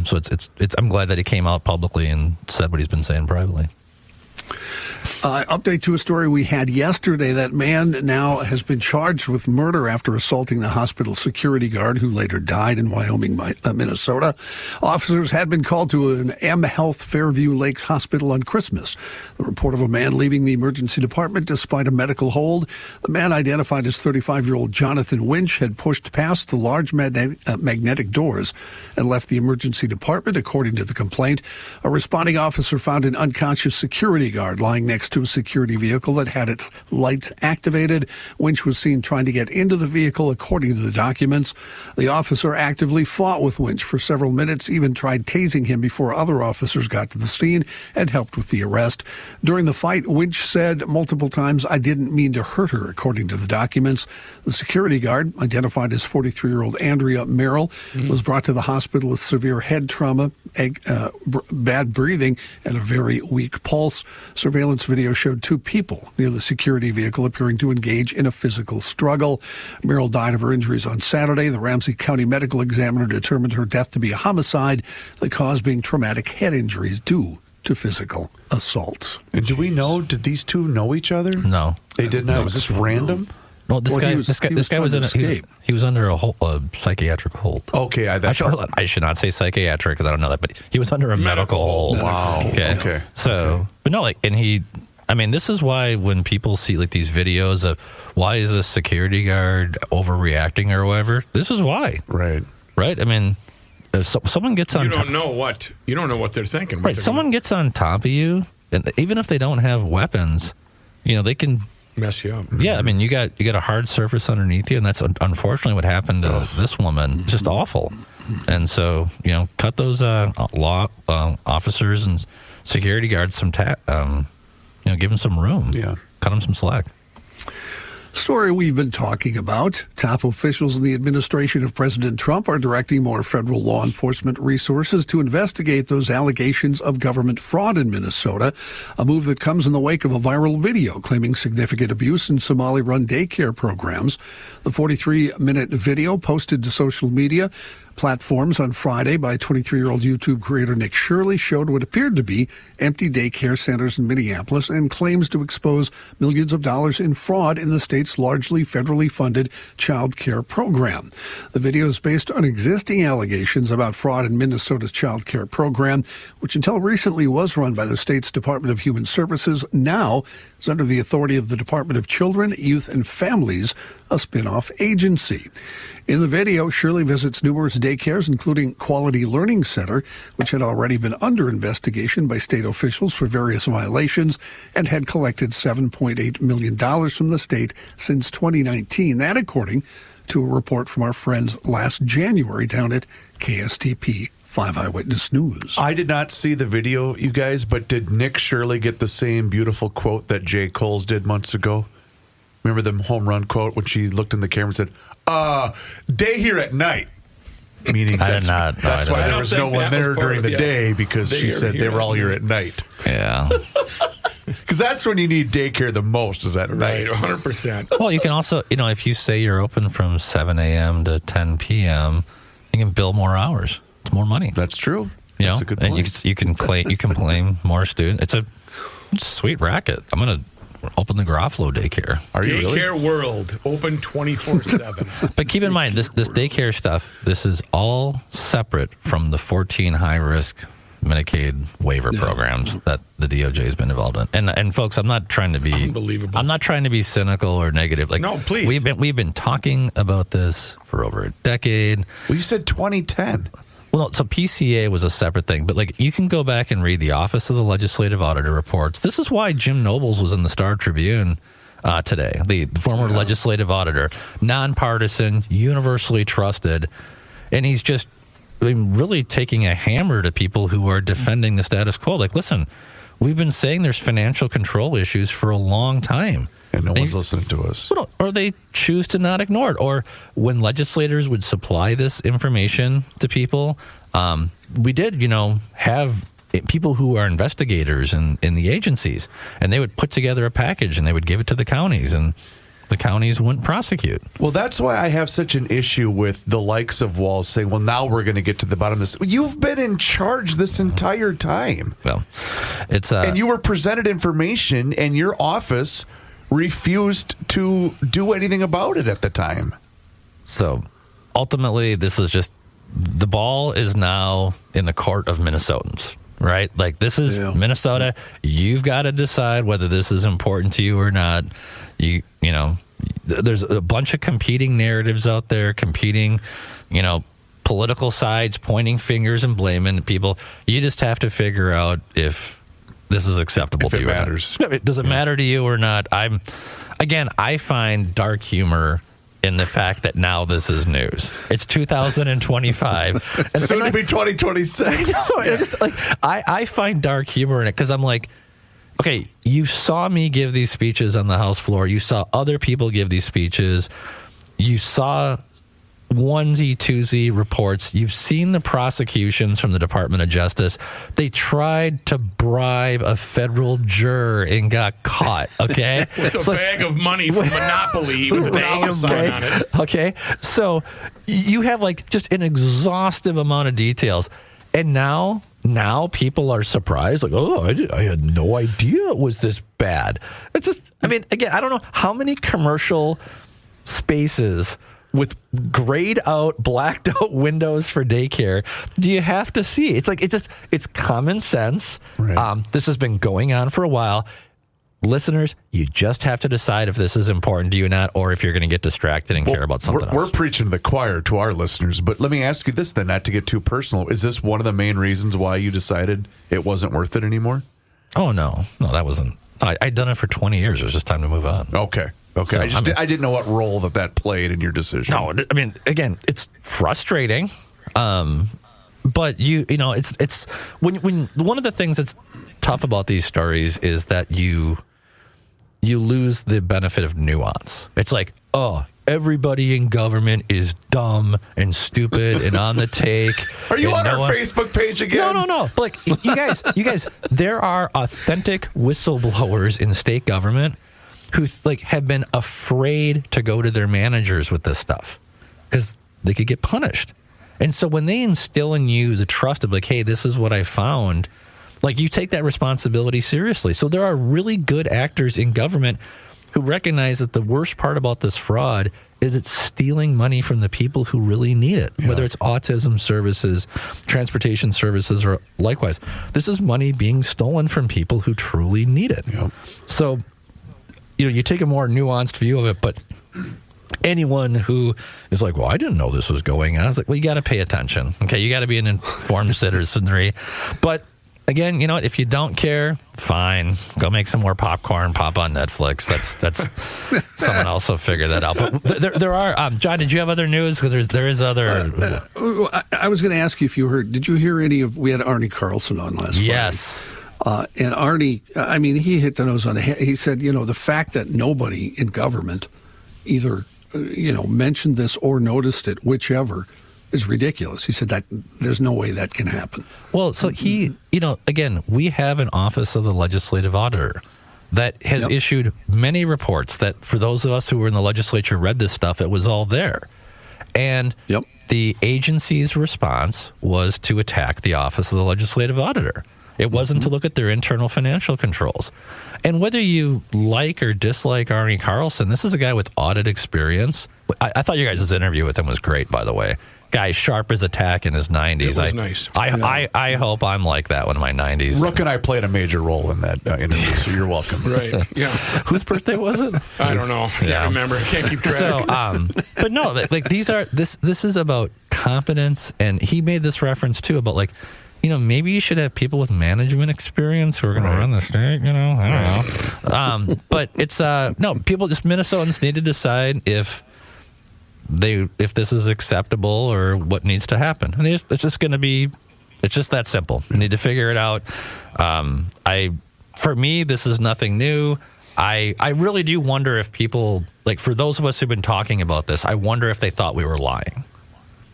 so it's I'm glad that he came out publicly and said what he's been saying privately. Update to a story we had yesterday. That man now has been charged with murder after assaulting the hospital security guard who later died in Wyoming, Minnesota. Officers had been called to an M Health Fairview Lakes Hospital on Christmas. The report of a man leaving the emergency department despite a medical hold. The man, identified as 35-year-old Jonathan Winch, had pushed past the large magnetic doors and left the emergency department, according to the complaint. A responding officer found an unconscious security guard lying next to a security vehicle that had its lights activated. Winch was seen trying to get into the vehicle, according to the documents. The officer actively fought with Winch for several minutes, even tried tasing him before other officers got to the scene and helped with the arrest. During the fight, Winch said multiple times, "I didn't mean to hurt her," according to the documents. The security guard, identified as 43-year-old Andrea Merrill, was brought to the hospital with severe head trauma, bad breathing, and a very weak pulse. Surveillance video showed two people near the security vehicle appearing to engage in a physical struggle. Merrill died of her injuries on Saturday. The Ramsey County medical examiner determined her death to be a homicide, the cause being traumatic head injuries due to physical assaults. And do we know, did these two know each other? No. They did not. Was this random? No, this guy was he was under a psychiatric hold. Okay, I should not say psychiatric because I don't know that, but he was under a medical hold. Wow. Okay. So, but no, this is why when people see like these videos of why is this security guard overreacting or whatever, this is why. Right. I mean, if someone gets on, you don't know what they're thinking. Right. Someone gets on top of you, and even if they don't have weapons, they can mess you up. Yeah, I mean, you got a hard surface underneath you, and that's unfortunately what happened to this woman. It's just awful. And so, cut those law officers and security guards some give them some room. Yeah, cut them some slack. Story we've been talking about. Top officials in the administration of President Trump are directing more federal law enforcement resources to investigate those allegations of government fraud in Minnesota, a move that comes in the wake of a viral video claiming significant abuse in Somali-run daycare programs. The 43-minute video posted to social media platforms on Friday by 23-year-old YouTube creator Nick Shirley showed what appeared to be empty daycare centers in Minneapolis and claims to expose millions of dollars in fraud in the state's largely federally funded child care program. The video is based on existing allegations about fraud in Minnesota's child care program, which until recently was run by the state's Department of Human Services. Now is under the authority of the Department of Children, Youth, and Families, a spin-off agency. In the video, Shirley visits numerous daycares, including Quality Learning Center, which had already been under investigation by state officials for various violations and had collected $7.8 million from the state since 2019. That, according to a report from our friends last January down at KSTP 5 Eyewitness News. I did not see the video, you guys, but did Nick Shirley get the same beautiful quote that Jay Coles did months ago? Remember the home run quote when she looked in the camera and said, day here at night. Meaning that's why there was no one there during the day, because she said they were all here at night. Yeah. Because that's when you need daycare the most, is at night. 100%. Well, you can also, if you say you're open from 7 a.m. to 10 p.m., you can bill more hours. It's more money. That's true. That's a good point. And you can claim more students. It's a sweet racket. I'm going to open the Garofalo daycare. Are you really? Daycare World, open 24/7. But keep in mind, this daycare stuff, this is all separate from the 14 high-risk Medicaid waiver programs that the DOJ has been involved in. And folks, I'm not trying to be unbelievable. I'm not trying to be cynical or negative. No, please. We've been talking about this for over a decade. Well, you said 2010. Well, so PCA was a separate thing, but you can go back and read the Office of the Legislative Auditor reports. This is why Jim Nobles was in the Star Tribune today, the former legislative auditor, nonpartisan, universally trusted, and he's just really taking a hammer to people who are defending the status quo. Listen, we've been saying there's financial control issues for a long time. And no one's listening to us. Or they choose to not ignore it. Or when legislators would supply this information to people, we did, have people who are investigators in the agencies, and they would put together a package and they would give it to the counties, and the counties wouldn't prosecute. Well, that's why I have such an issue with the likes of Walls saying, well, now we're going to get to the bottom of this. You've been in charge this entire time. Well, it's and you were presented information, and your office refused to do anything about it at the time. So ultimately, this is just, the ball is now in the court of Minnesotans. Right? Like, this is Minnesota. You've got to decide whether this is important to you or not. You know, there's a bunch of competing narratives out there, competing, political sides pointing fingers and blaming people. You just have to figure out if this is acceptable to you. Matters. Does it matter to you or not? I find dark humor in the fact that now this is news. It's 2025. And soon to be 2026. I find dark humor in it because I'm like, okay, you saw me give these speeches on the House floor. You saw other people give these speeches. You saw onesie, twosie reports. You've seen the prosecutions from the Department of Justice. They tried to bribe a federal juror and got caught, okay? With a bag of money from Monopoly with a dollar sign on it. Okay, so you have just an exhaustive amount of details. And now people are surprised, I had no idea it was this bad. It's just, again, I don't know how many commercial spaces with grayed out, blacked out windows for daycare do you have to see? It's common sense. Right. This has been going on for a while. Listeners, you just have to decide if this is important to you or not, or if you're going to get distracted and care about something else. We're preaching to the choir to our listeners, but let me ask you this then, not to get too personal. Is this one of the main reasons why you decided it wasn't worth it anymore? Oh, no, that wasn't. I'd done it for 20 years. It was just time to move on. Okay. So, I didn't know what role that played in your decision. No, again, it's frustrating. But it's when one of the things that's tough about these stories is that you lose the benefit of nuance. It's like, everybody in government is dumb and stupid and on the take. Are you on our Facebook page again? No. But you guys, there are authentic whistleblowers in state government who have been afraid to go to their managers with this stuff because they could get punished. And so when they instill in you the trust of hey, this is what I found, you take that responsibility seriously. So there are really good actors in government who recognize that the worst part about this fraud is it's stealing money from the people who really need it, whether it's autism services, transportation services, or likewise. This is money being stolen from people who truly need it. Yep. So, you take a more nuanced view of it, but anyone who is I didn't know this was going on. I was you got to pay attention. Okay, you got to be an informed citizenry. But again, you know what? If you don't care, fine. Go make some more popcorn. Pop on Netflix. That's someone else will figure that out. But there are. John, did you have other news? Because there is other. I was going to ask you if you heard. Did you hear any of? We had Arnie Carlson on last. Yes. Friday. And Arnie, he hit the nose on the head. He said, the fact that nobody in government either, mentioned this or noticed it, whichever, is ridiculous. He said that there's no way that can happen. Well, so he, again, we have an Office of the Legislative Auditor that has issued many reports that for those of us who were in the legislature read this stuff, it was all there. And the agency's response was to attack the Office of the Legislative Auditor. It wasn't to look at their internal financial controls. And whether you like or dislike Arnie Carlson, this is a guy with audit experience. I thought your guys' interview with him was great, by the way. Guy sharp as a tack in his 90s. It was nice. I hope I'm like that when in my 90s. Rook and I played a major role in that interview, so you're welcome. Right, yeah. Whose birthday was it? I don't know. I can't remember. I can't keep track. So, but no, this is about competence, and he made this reference, too, about maybe you should have people with management experience who are going to run the state, I don't know. But it's, Minnesotans need to decide if this is acceptable or what needs to happen. And it's just that simple. You need to figure it out. for me, this is nothing new. I really do wonder if people, like for those of us who've been talking about this, I wonder if they thought we were lying.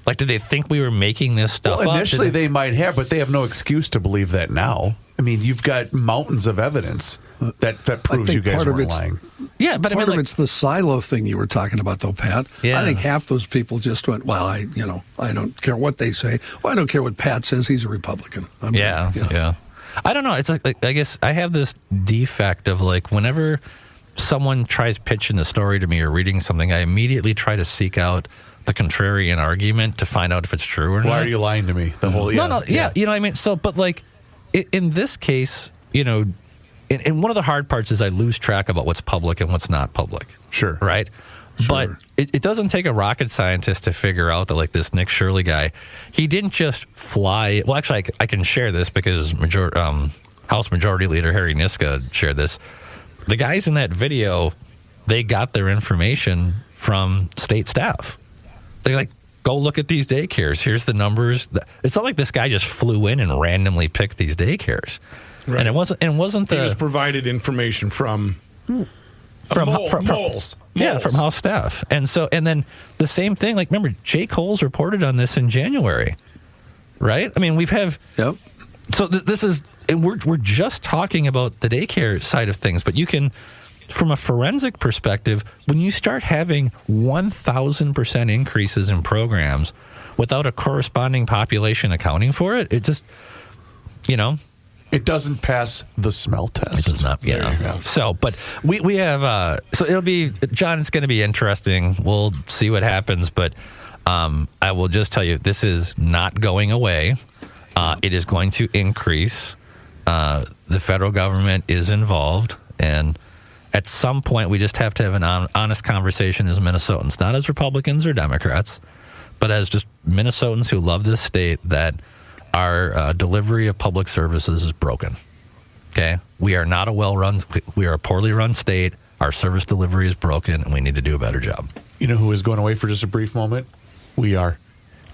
Like, did they think we were making this stuff up? Initially they might have, but they have no excuse to believe that now. I mean, you've got mountains of evidence that proves you guys weren't lying. Yeah, but part of it's the silo thing you were talking about, though, Pat. Yeah. I think half those people just went, well, I don't care what they say. Well, I don't care what Pat says. He's a Republican. Yeah. I don't know. It's like I guess I have this defect of like whenever someone tries pitching a story to me or reading something, I immediately try to seek out the contrarian argument to find out if it's true or not. Why are you lying to me? The whole No, you know what I mean? So, but like in this case, you know, and one of the hard parts is I lose track about what's public and what's not public. Sure. Right? Sure. But it doesn't take a rocket scientist to figure out that, like, this Nick Shirley guy, he didn't just fly. Well, actually, I can share this because House Majority Leader Harry Niska shared this. The guys in that video, they got their information from state staff. They're like, go look at these daycares. Here's the numbers. It's not like this guy just flew in and randomly picked these daycares. Right. And it wasn't He was provided information from moles. Yeah, from House staff. And then the same thing, like, remember, Jake Holes reported on this in January, right? I mean, Yep. So this is, and we're just talking about the daycare side of things, but you can, from a forensic perspective, when you start having 1,000% increases in programs without a corresponding population accounting for it, it just, you know. It doesn't pass the smell test. It does not. Yeah. So, but we have. So it'll be, John. It's going to be interesting. We'll see what happens. But I will just tell you, this is not going away. It is going to increase. The federal government is involved, and at some point, we just have to have an honest conversation as Minnesotans, not as Republicans or Democrats, but as just Minnesotans who love this state, that our delivery of public services is broken. Okay? We are not we are a poorly run state. Our service delivery is broken, and we need to do a better job. You know who is going away for just a brief moment? We are.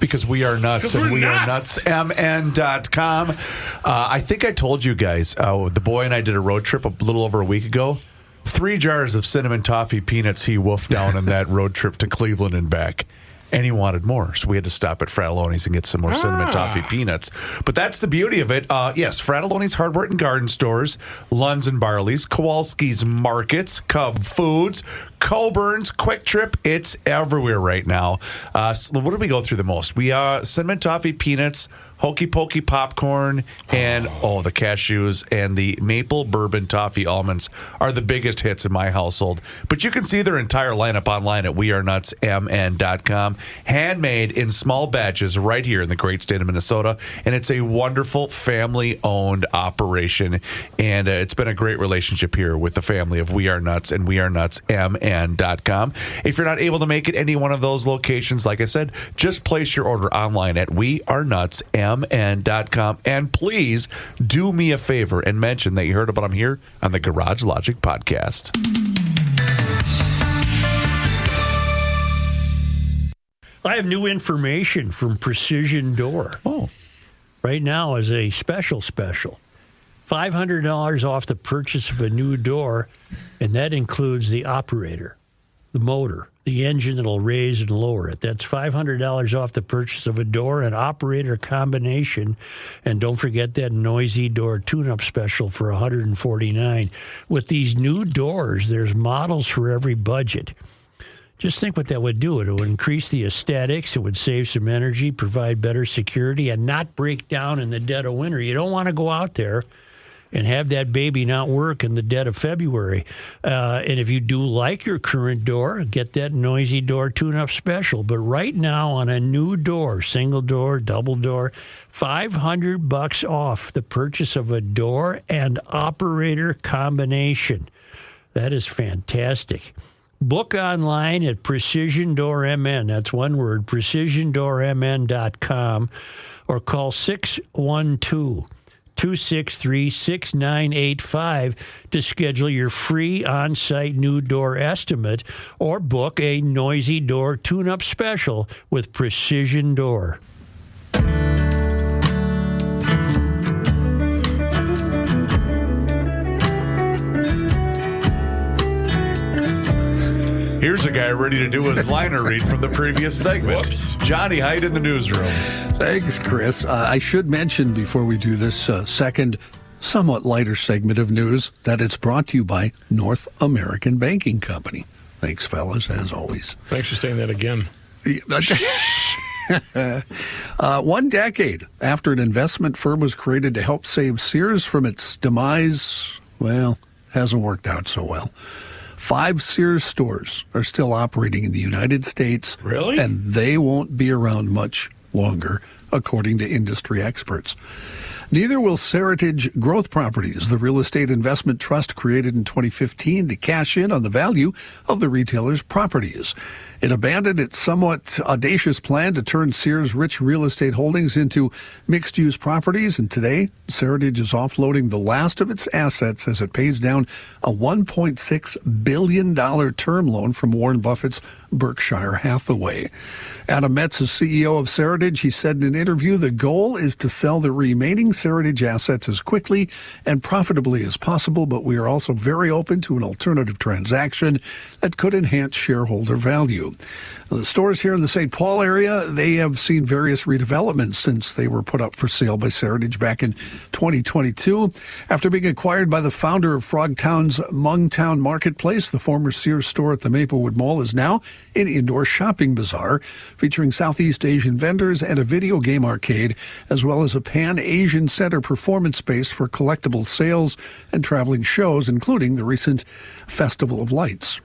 Because we are nuts. And we are nuts. MN.com. I think I told you guys, the boy and I did a road trip a little over a week ago. 3 jars of cinnamon toffee peanuts he wolfed down on that road trip to Cleveland and back. And he wanted more, so we had to stop at Fratelloni's and get some more cinnamon toffee peanuts. But that's the beauty of it. Yes, Fratelloni's Hardware and Garden Stores, Lunds and Barley's, Kowalski's Markets, Cub Foods, Coburn's, Quick Trip. It's everywhere right now. So what do we go through the most? We cinnamon toffee peanuts, Hokey Pokey popcorn, and the cashews and the maple bourbon toffee almonds are the biggest hits in my household. But you can see their entire lineup online at wearenutsmn.com. Handmade in small batches right here in the great state of Minnesota. And it's a wonderful family-owned operation. And it's been a great relationship here with the family of We Are Nuts and wearenutsmn.com. If you're not able to make it any one of those locations, like I said, just place your order online at wearenutsmn.com. And please do me a favor and mention that you heard about them here on the Garage Logic podcast. I have new information from Precision Door. Right now is a special. $500 off the purchase of a new door, and that includes the operator, the motor, the engine that'll raise and lower it. That's $500 off the purchase of a door and operator combination. And don't forget that noisy door tune-up special for $149. With these new doors, there's models for every budget. Just think what that would do. It would increase the aesthetics. It would save some energy, provide better security, and not break down in the dead of winter. You don't want to go out there and have that baby not work in the dead of February. And if you do like your current door, get that noisy door tune-up special. But right now on a new door, single door, double door, $500 off the purchase of a door and operator combination. That is fantastic. Book online at Precision Door MN. That's one word, precisiondoormn.com, or call 612-263-6985 to schedule your free on-site new door estimate or book a noisy door tune-up special with Precision Door. Here's a guy ready to do his liner read from the previous segment. Whoops. Johnny Heidt in the newsroom. Thanks, Chris. I should mention before we do this second, somewhat lighter segment of news that it's brought to you by North American Banking Company. Thanks, fellas, as always. Thanks for saying that again. 1 decade after an investment firm was created to help save Sears from its demise, well, hasn't worked out so well. 5 Sears stores are still operating in the United States. Really? And they won't be around much longer, according to industry experts. Neither will Seritage Growth Properties, the real estate investment trust created in 2015 to cash in on the value of the retailer's properties. It abandoned its somewhat audacious plan to turn Sears' rich real estate holdings into mixed-use properties, and today, Seritage is offloading the last of its assets as it pays down a $1.6 billion term loan from Warren Buffett's Berkshire Hathaway. Adam Metz is CEO of Seritage. He said in an interview, the goal is to sell the remaining Seritage assets as quickly and profitably as possible, but we are also very open to an alternative transaction that could enhance shareholder value. The stores here in the St. Paul area, they have seen various redevelopments since they were put up for sale by Seritage back in 2022. After being acquired by the founder of Frogtown's Mungtown Marketplace, the former Sears store at the Maplewood Mall is now an indoor shopping bazaar featuring Southeast Asian vendors and a video game arcade, as well as a Pan-Asian Center performance space for collectible sales and traveling shows, including the recent Festival of Lights.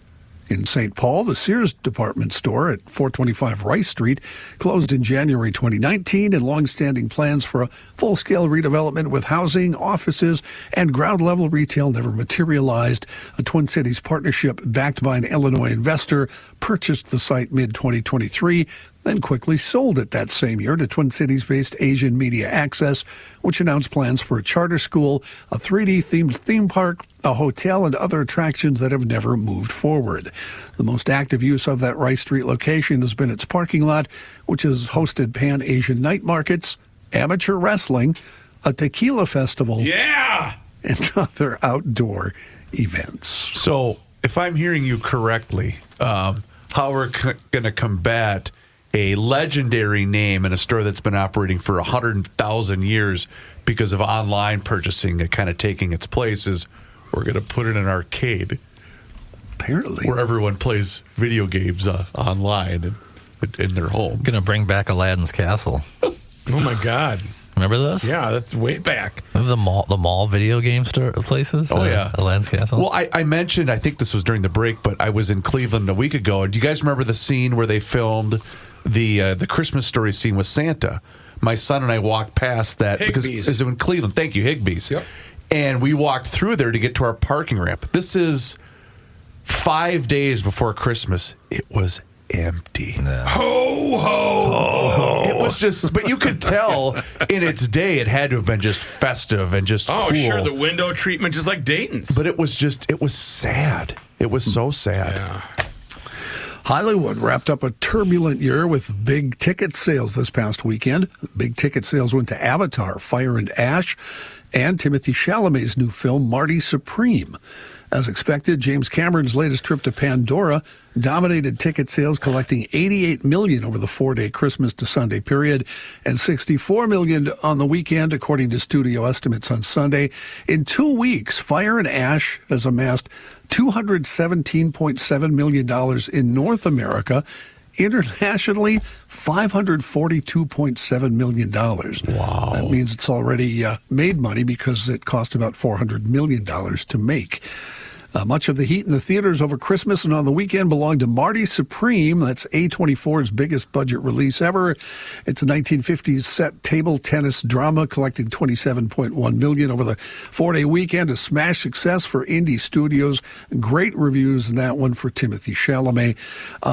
In St. Paul, the Sears department store at 425 Rice Street closed in January 2019, and long-standing plans for a full-scale redevelopment with housing, offices, and ground-level retail never materialized. A Twin Cities partnership backed by an Illinois investor purchased the site mid-2023, then quickly sold it that same year to Twin Cities-based Asian Media Access, which announced plans for a charter school, a 3D-themed theme park, a hotel, and other attractions that have never moved forward. The most active use of that Rice Street location has been its parking lot, which has hosted Pan-Asian night markets, amateur wrestling, a tequila festival, and other outdoor events. So, if I'm hearing you correctly, how we're going to combat a legendary name in a store that's been operating for 100,000 years because of online purchasing kind of taking its place is we're going to put in an arcade. Apparently. Where everyone plays video games online and in their home. Going to bring back Aladdin's Castle. Oh, my God. Remember this? Yeah, that's way back. Remember the mall video game store places? Oh, yeah. Aladdin's Castle? Well, I mentioned, I think this was during the break, but I was in Cleveland a week ago. Do you guys remember the scene where they filmed the Christmas Story scene with Santa? My son and I walked past that because it was in Cleveland. Thank you, Higbee's. Yep. And we walked through there to get to our parking ramp. This is 5 days before Christmas. It was empty. No. Ho, ho, ho. It was just, but you could tell in its day it had to have been just festive and just cool. Sure, the window treatment just like Dayton's. But it was sad. It was so sad. Yeah. Hollywood wrapped up a turbulent year with big ticket sales this past weekend. Big ticket sales went to Avatar, Fire and Ash, and Timothée Chalamet's new film, Marty Supreme. As expected, James Cameron's latest trip to Pandora dominated ticket sales, collecting $88 million over the 4-day Christmas to Sunday period and $64 million on the weekend, according to studio estimates on Sunday. In 2 weeks, Fire and Ash has amassed $217.7 million in North America. Internationally, $542.7 million. Wow. That means it's already made money because it cost about $400 million to make. Much of the heat in the theaters over Christmas and on the weekend belonged to Marty Supreme. That's A24's biggest budget release ever. It's a 1950s set table tennis drama collecting $27.1 million over the 4-day weekend. A smash success for indie studios. Great reviews in that one for Timothée Chalamet.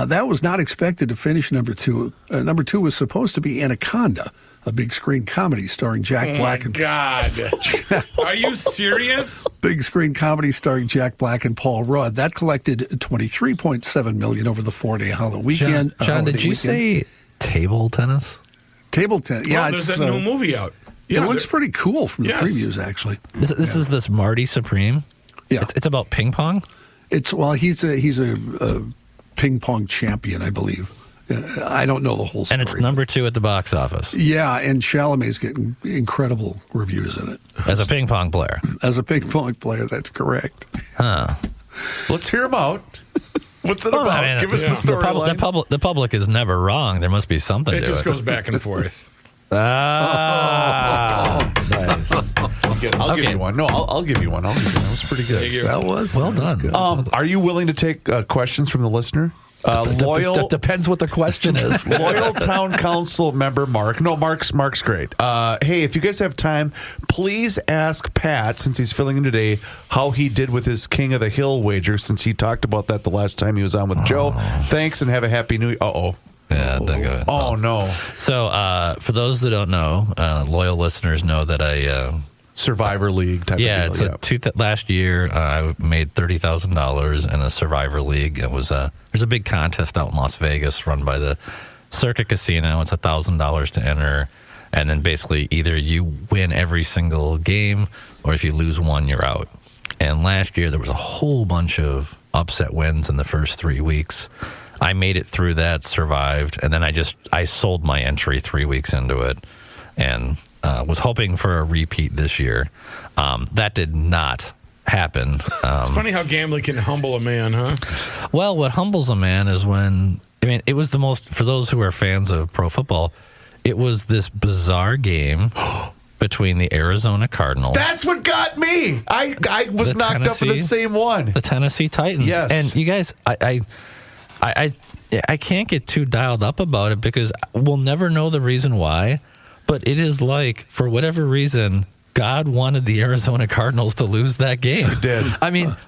That was not expected to finish number 2. Number 2 was supposed to be Anaconda, a big screen comedy starring Jack Black. Oh, my God. Are you serious? Big screen comedy starring Jack Black and Paul Rudd. That collected $23.7 million over the 4-day holiday weekend. John, did you say table tennis? Table tennis. Yeah, well, there's that new movie out. Yeah, it looks pretty cool from the previews, actually. This is this Marty Supreme? Yeah. It's about ping pong? He's a ping pong champion, I believe. I don't know the whole story. And it's number 2 at the box office. Yeah, and Chalamet's getting incredible reviews in it. As a ping pong player. As a ping pong player, that's correct. Huh. Let's hear him out. What's it about? I mean, Give us the storyline. The public is never wrong. There must be something It to just it. goes back and forth. Nice. I'll give you one. No, I'll give you one. That was pretty good. Thank you. That was Well done. good. Are you willing to take questions from the listener? Loyal Depends what the question is. Loyal Town Council member Mark. No, Mark's great. Hey, if you guys have time, please ask Pat, since he's filling in today, how he did with his King of the Hill wager, since he talked about that the last time he was on with Joe. Thanks, and have a happy new year. Uh-oh. Yeah, don't go. Oh, no. So, for those that don't know, loyal listeners know that I... Survivor League type of deal. So last year I made $30,000 in a Survivor League. There's a big contest out in Las Vegas run by the Circuit Casino. It's $1,000 to enter, and then basically either you win every single game, or if you lose one, you're out. And last year there was a whole bunch of upset wins in the first 3 weeks. I made it through that, survived, and then I sold my entry 3 weeks into it, and was hoping for a repeat this year. That did not happen. It's funny how gambling can humble a man, huh? Well, what humbles a man is when, it was the most, for those who are fans of pro football, it was this bizarre game between the Arizona Cardinals. That's what got me. I was knocked up for the same one. The Tennessee Titans. Yes. And you guys, I can't get too dialed up about it because we'll never know the reason why. But it is like, for whatever reason, God wanted the Arizona Cardinals to lose that game. He did.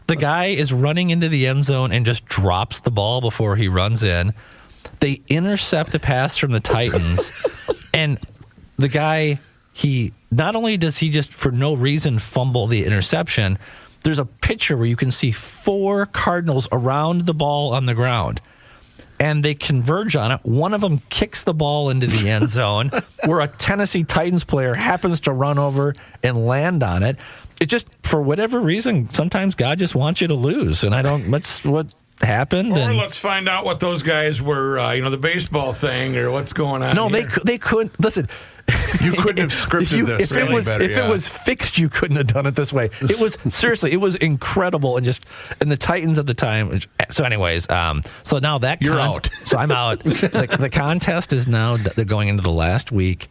The guy is running into the end zone and just drops the ball before he runs in. They intercept a pass from the Titans. And the guy, not only does he just for no reason fumble the interception, there's a picture where you can see 4 Cardinals around the ball on the ground. And they converge on it. One of them kicks the ball into the end zone where a Tennessee Titans player happens to run over and land on it. It just, for whatever reason, sometimes God just wants you to lose. And that's what happened. Or let's find out what those guys were, the baseball thing or what's going on. No, here. they couldn't. Listen. You couldn't have scripted this really better. If it was fixed, you couldn't have done it this way. It was seriously, it was incredible, and the Titans at the time. So, anyways, so now you're out. So I'm out. The contest is now going into the last week.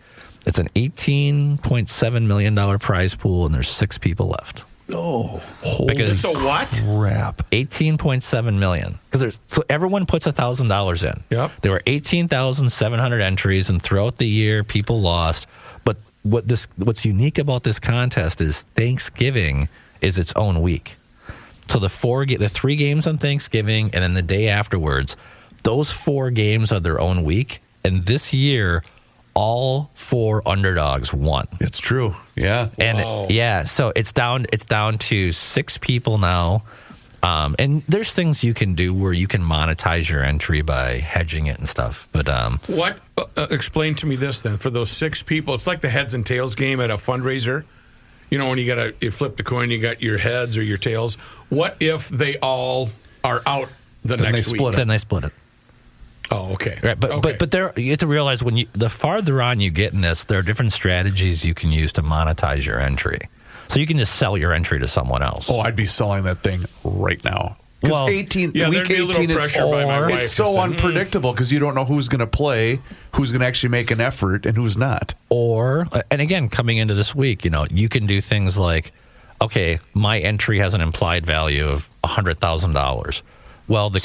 It's an $18.7 million prize pool, and there's 6 people left. Oh, because so what? Crap. $18.7 million. So everyone puts $1,000 in. Yep. There were 18,700 entries, and throughout the year, people lost. But what's unique about this contest is Thanksgiving is its own week. So the 3 games on Thanksgiving, and then the day afterwards, those 4 games are their own week. And this year, all 4 underdogs won. It's true. Yeah. And so it's down to 6 people now. And there's things you can do where you can monetize your entry by hedging it and stuff. But what? Explain to me this then. For those 6 people, it's like the heads and tails game at a fundraiser. When you flip the coin, you got your heads or your tails. What if they all are out the next week? Then they split it. Oh, okay. Right, but there you have to realize the farther on you get in this, there are different strategies you can use to monetize your entry. So you can just sell your entry to someone else. Oh, I'd be selling that thing right now. Well, week 18 is by my wife it's so unpredictable because you don't know who's going to play, who's going to actually make an effort, and who's not. And again, coming into this week, you can do things like, okay, my entry has an implied value of $100,000. Well, the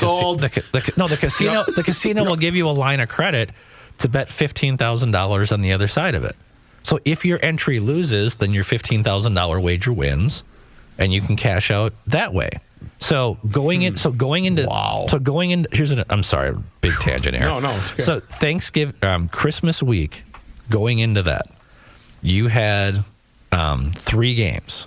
casino will give you a line of credit to bet $15,000 on the other side of it. So if your entry loses, then your $15,000 wager wins, and you can cash out that way. So I'm sorry, big tangent here. No, it's good. So Christmas week, going into that, you had 3 games,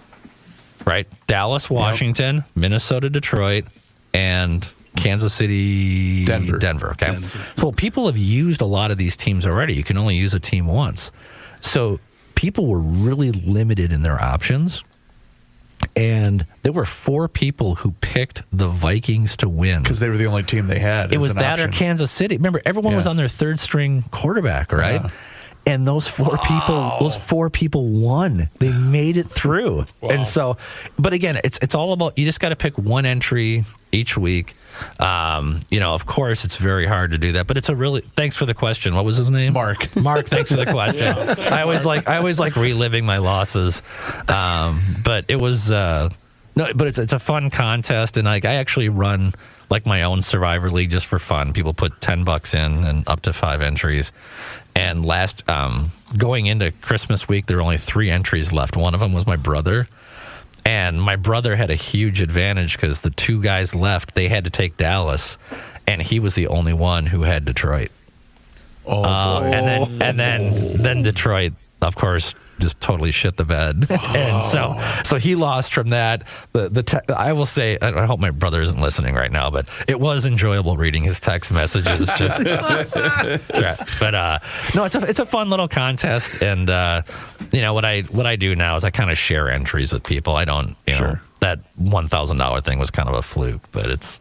right? Dallas, Washington, Minnesota, Detroit, and Kansas City, Denver. Okay. Well, people have used a lot of these teams already. You can only use a team once. So people were really limited in their options. And there were 4 people who picked the Vikings to win. Because they were the only team they had. It was as an that option. or Kansas City. Remember, everyone was on their third string quarterback, right? Yeah. And those 4 people won. They made it through. Wow. And so, but again, it's all about, you just got to pick one entry each week. Of course, it's very hard to do that, but it's a really, thanks for the question. What was his name? Mark, thanks for the question. I always like reliving my losses. But it was, it's a fun contest. And like, I actually run like my own Survivor League just for fun. People put $10 in and up to 5 entries. And going into Christmas week, there were only 3 entries left. One of them was my brother. And my brother had a huge advantage because the 2 guys left, they had to take Dallas. And he was the only one who had Detroit. And then Detroit, of course, just totally shit the bed. And so he lost from that. I will say, I hope my brother isn't listening right now, but it was enjoyable reading his text messages. Just, but no, it's a fun little contest. And what I do now is I kind of share entries with people. I don't, Sure. That $1,000 thing was kind of a fluke, but it's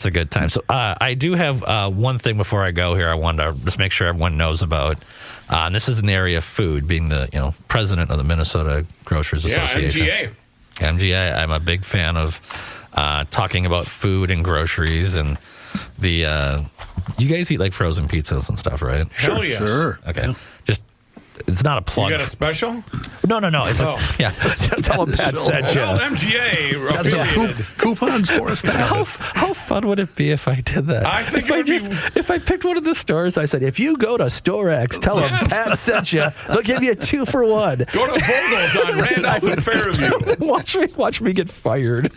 a good time. So I do have one thing before I go here. I wanted to just make sure everyone knows about. And this is in the area of food, being the president of the Minnesota Grocers Association. MGA. I'm a big fan of talking about food and groceries, and the you guys eat like frozen pizzas and stuff, right? Hell yes. Sure. Okay. Yeah. Just it's not a plug. You got a special? No. It's just, yeah. Tell them Pat sent you. Well, MGA affiliated. Coupons for us, How fun would it be if I did that? I think if I picked one of the stores, I said, if you go to Store X, tell them Pat sent you. They'll give you a 2 for 1. Go to Vogel's on Randolph and Fairview. Watch me get fired.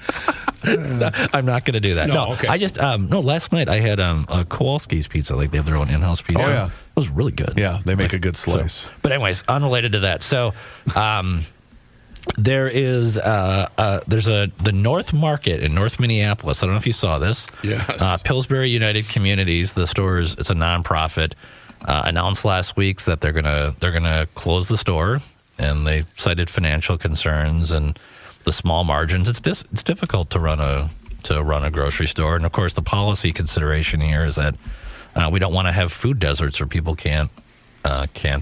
I'm not going to do that. No, okay. I just last night I had a Kowalski's pizza. Like they have their own in-house pizza. Oh, yeah. It was really good. Yeah, they make a good slice. But anyways, unrelated to that. So there is the North Market in North Minneapolis. I don't know if you saw this. Yes. Pillsbury United Communities, the store it's a nonprofit, announced last week that they're gonna close the store, and they cited financial concerns and the small margins. It's difficult to run a grocery store, and of course the policy consideration here is that we don't want to have food deserts where people can't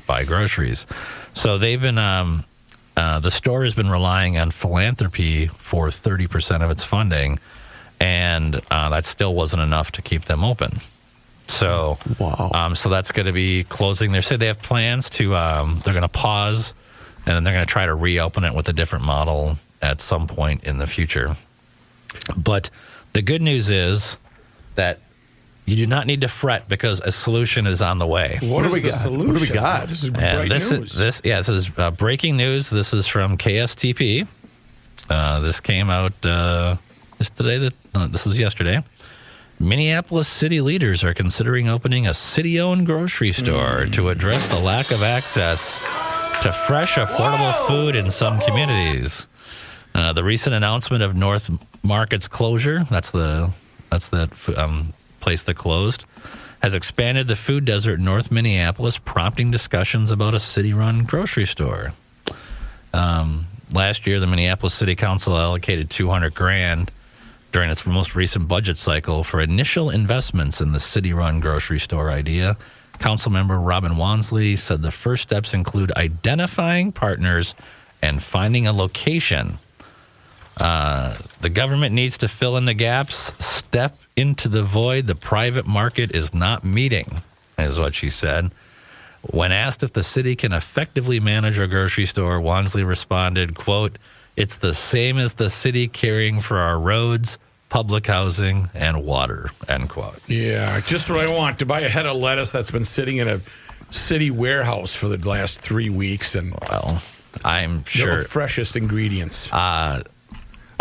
buy groceries. So they've been the store has been relying on philanthropy for 30% of its funding, and that still wasn't enough to keep them open. So wow. So that's going to be closing. They said they have plans to they're going to pause, and then they're going to try to reopen it with a different model at some point in the future. But the good news is that you do not need to fret because a solution is on the way. What is the solution? What do we got? This is great news. This is breaking news. This is from KSTP. This came out this was yesterday. Minneapolis city leaders are considering opening a city-owned grocery store to address the lack of access to fresh, affordable food in some communities. The recent announcement of North Market's closure, that's that place that closed, has expanded the food desert in North Minneapolis, prompting discussions about a city-run grocery store. Last year, the Minneapolis City Council allocated $200,000 during its most recent budget cycle for initial investments in the city-run grocery store idea. Councilmember Robin Wansley said the first steps include identifying partners and finding a location. The government needs to fill in the gaps, step into the void the private market is not meeting, is what she said. When asked if the city can effectively manage a grocery store, Wansley responded, quote, "It's the same as the city caring for our roads, public housing, and water," end quote. Yeah, just what I want, to buy a head of lettuce that's been sitting in a city warehouse for the last 3 weeks. And well, I'm sure. The freshest ingredients.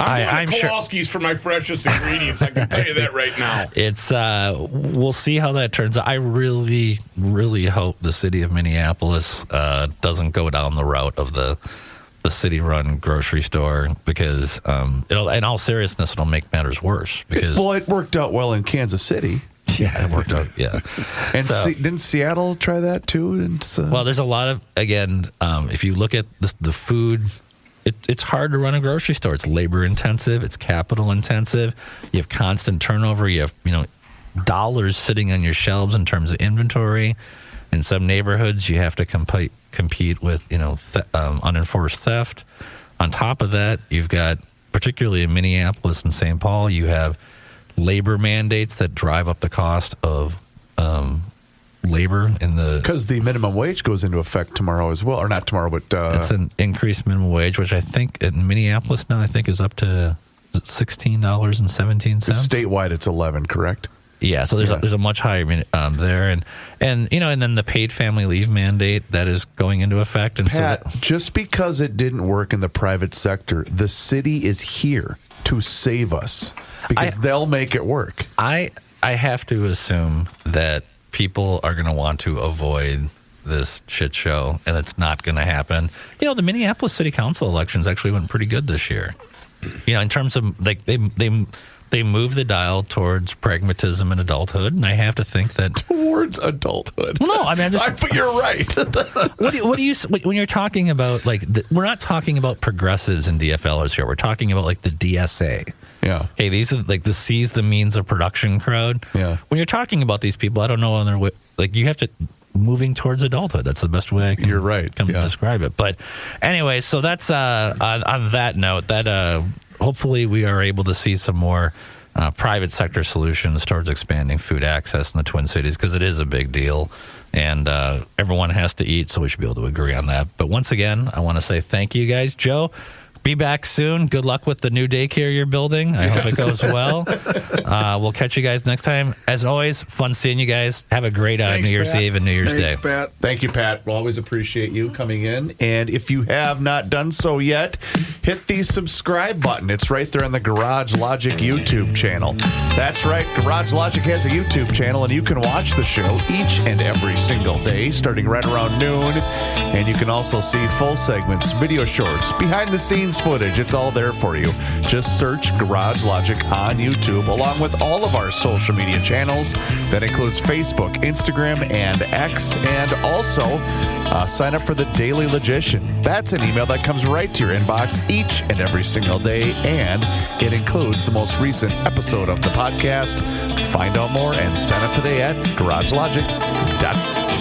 I'm going to Kowalski's for my freshest ingredients. I can tell you that right now. It's we'll see how that turns out. I really, really hope the city of Minneapolis doesn't go down the route of the city-run grocery store, because it'll, in all seriousness, it'll make matters worse. Because it worked out well in Kansas City. Yeah, it worked out. Yeah, and didn't Seattle try that too? Well, there's a lot of if you look at the food it's hard to run a grocery store. It's labor intensive. It's capital intensive. You have constant turnover. You have, dollars sitting on your shelves in terms of inventory. In some neighborhoods, you have to compete with, unenforced theft. On top of that, you've got, particularly in Minneapolis and St. Paul, you have labor mandates that drive up the cost of labor in the... Because the minimum wage goes into effect tomorrow as well. Or not tomorrow, but... it's an increased minimum wage, which I think in Minneapolis now, is up to $16.17. Statewide, it's 11, correct? Yeah, so there's a much higher there, and then the paid family leave mandate that is going into effect. And Pat, just because it didn't work in the private sector, the city is here to save us because they'll make it work. I have to assume that people are going to want to avoid this shit show, and it's not going to happen. The Minneapolis City Council elections actually went pretty good this year. In terms of like they moved the dial towards pragmatism and adulthood, and I have to think that towards adulthood. Well, no, I mean, but you're right. What do you when you're talking about we're not talking about progressives and DFLers here. We're talking about like the DSA. Yeah. Okay, these are like the seize the means of production crowd. Yeah. When you're talking about these people, I don't know other way. Like you have to moving towards adulthood. That's the best way I can. You're right. Describe it. But anyway, so that's on that note. That hopefully we are able to see some more private sector solutions towards expanding food access in the Twin Cities because it is a big deal. And everyone has to eat, so we should be able to agree on that. But once again, I want to say thank you guys. Joe, be back soon. Good luck with the new daycare you're building. I hope it goes well. We'll catch you guys next time. As always, fun seeing you guys. Have a great New Year's Eve and New Year's Day. Pat. Thank you, Pat. We'll always appreciate you coming in. And if you have not done so yet, hit the subscribe button. It's right there on the Garage Logic YouTube channel. That's right. Garage Logic has a YouTube channel, and you can watch the show each and every single day, starting right around noon. And you can also see full segments, video shorts, behind the scenes footage. It's all there for you. Just search Garage Logic on YouTube, along with all of our social media channels. That includes Facebook, Instagram, and X. And also, sign up for the Daily Logician. That's an email that comes right to your inbox each and every single day, and it includes the most recent episode of the podcast. Find out more and sign up today at garagelogic.com.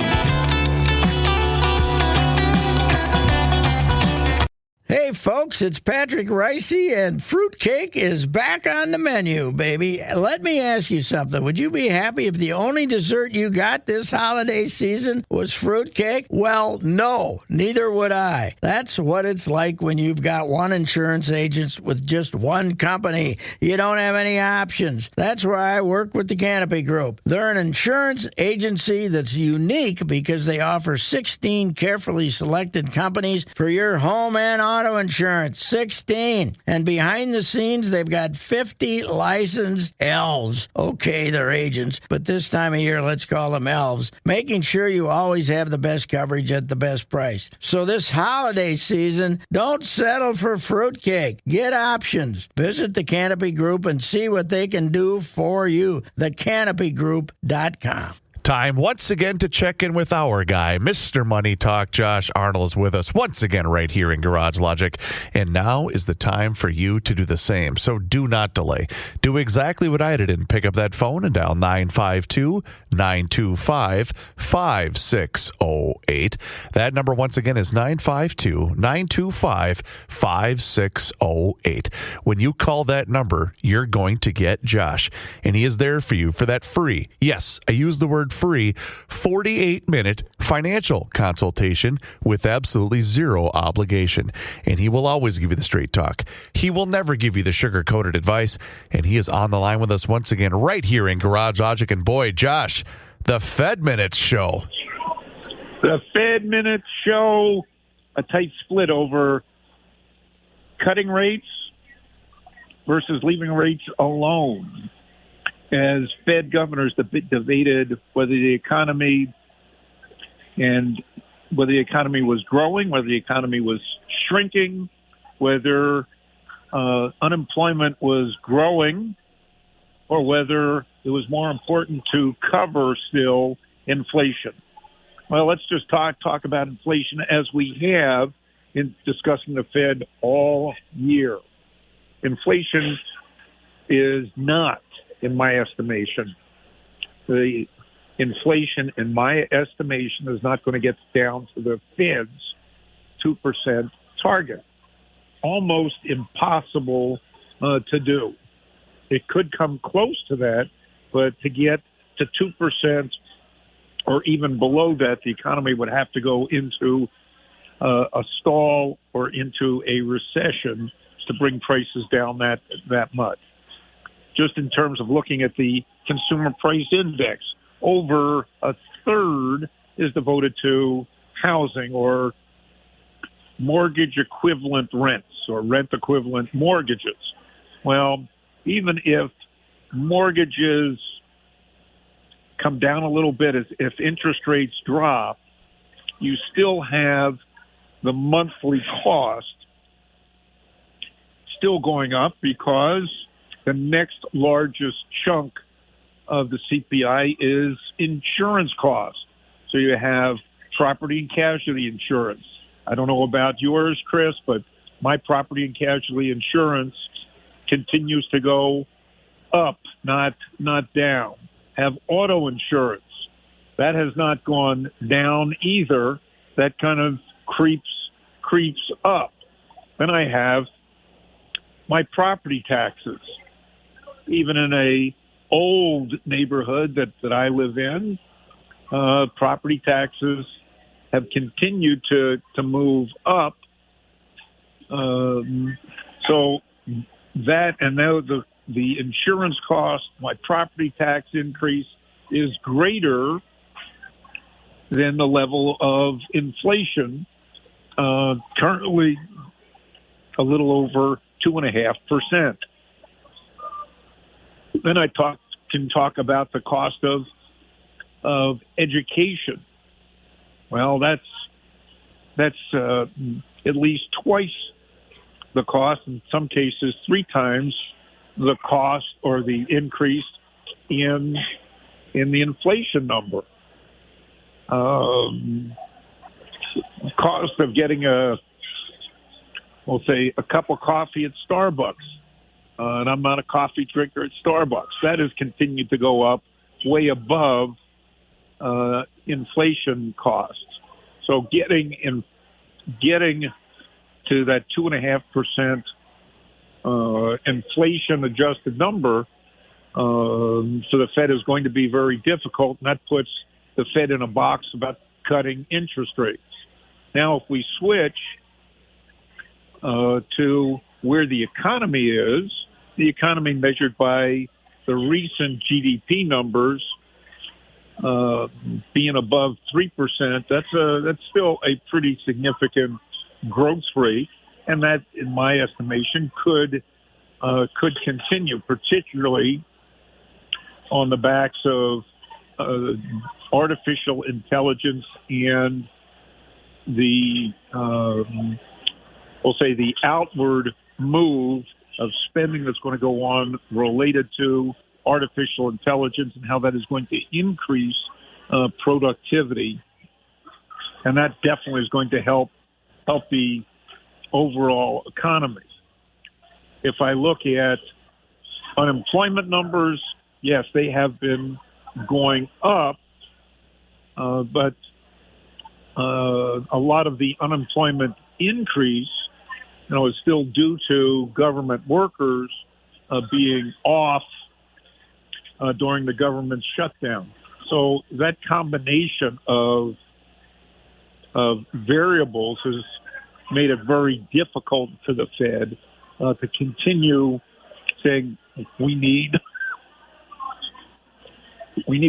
Hey, folks, it's Patrick Ricey, and fruitcake is back on the menu, baby. Let me ask you something. Would you be happy if the only dessert you got this holiday season was fruitcake? Well, no, neither would I. That's what it's like when you've got one insurance agent with just one company. You don't have any options. That's why I work with the Canopy Group. They're an insurance agency that's unique because they offer 16 carefully selected companies for your home and auto insurance. 16. And behind the scenes, they've got 50 licensed elves. Okay, they're agents, but this time of year, let's call them elves, making sure you always have the best coverage at the best price. So this holiday season, don't settle for fruitcake. Get options. Visit the Canopy Group and see what they can do for you. thecanopygroup.com. Time once again to check in with our guy, Mr. Money Talk. Josh Arnold is with us once again right here in Garage Logic. And now is the time for you to do the same. So do not delay. Do exactly what I did and pick up that phone and dial 952-925-5608. That number once again is 952-925-5608. When you call that number, you're going to get Josh. And he is there for you for that free, yes, I use the word free, 48-minute financial consultation with absolutely zero obligation. And he will always give you the straight talk. He will never give you the sugar-coated advice. And he is on the line with us once again right here in Garage Logic. And boy, Josh, the Fed Minutes Show. The Fed Minutes Show, a tight split over cutting rates versus leaving rates alone, as Fed governors debated whether the economy was growing, whether the economy was shrinking, whether unemployment was growing, or whether it was more important to cover still inflation. Well, let's just talk about inflation as we have in discussing the Fed all year. Inflation is not, in my estimation, the inflation, in my estimation, is not going to get down to the Fed's 2% target. Almost impossible to do. It could come close to that, but to get to 2% or even below that, the economy would have to go into a stall or into a recession to bring prices down that much. Just in terms of looking at the consumer price index, over a third is devoted to housing or mortgage equivalent rents or rent equivalent mortgages. Well, even if mortgages come down a little bit, if interest rates drop, you still have the monthly cost still going up because the next largest chunk of the CPI is insurance costs. So you have property and casualty insurance. I don't know about yours, Chris, but my property and casualty insurance continues to go up, not down. Have auto insurance. That has not gone down either. That kind of creeps up. Then I have my property taxes. Even in a old neighborhood that I live in, property taxes have continued to move up. So that, and now the insurance cost, my property tax increase is greater than the level of inflation, currently a little over 2.5%. Then I can talk about the cost of education. Well, that's at least twice the cost, in some cases 3 times the cost or the increase in the inflation number. Cost of getting we'll say a cup of coffee at Starbucks, and I'm not a coffee drinker at Starbucks. That has continued to go up way above inflation costs. So getting to that 2.5% inflation-adjusted number, so the Fed is going to be very difficult, and that puts the Fed in a box about cutting interest rates. Now, if we switch to where the economy is, the economy measured by the recent GDP numbers being above 3%, that's still a pretty significant growth rate, and that, in my estimation, could continue, particularly on the backs of artificial intelligence and we'll say the outward move of spending that's going to go on related to artificial intelligence and how that is going to increase productivity. And that definitely is going to help the overall economy. If I look at unemployment numbers, yes, they have been going up, but a lot of the unemployment increase, is still due to government workers being off during the government shutdown. So that combination of variables has made it very difficult for the Fed to continue saying we need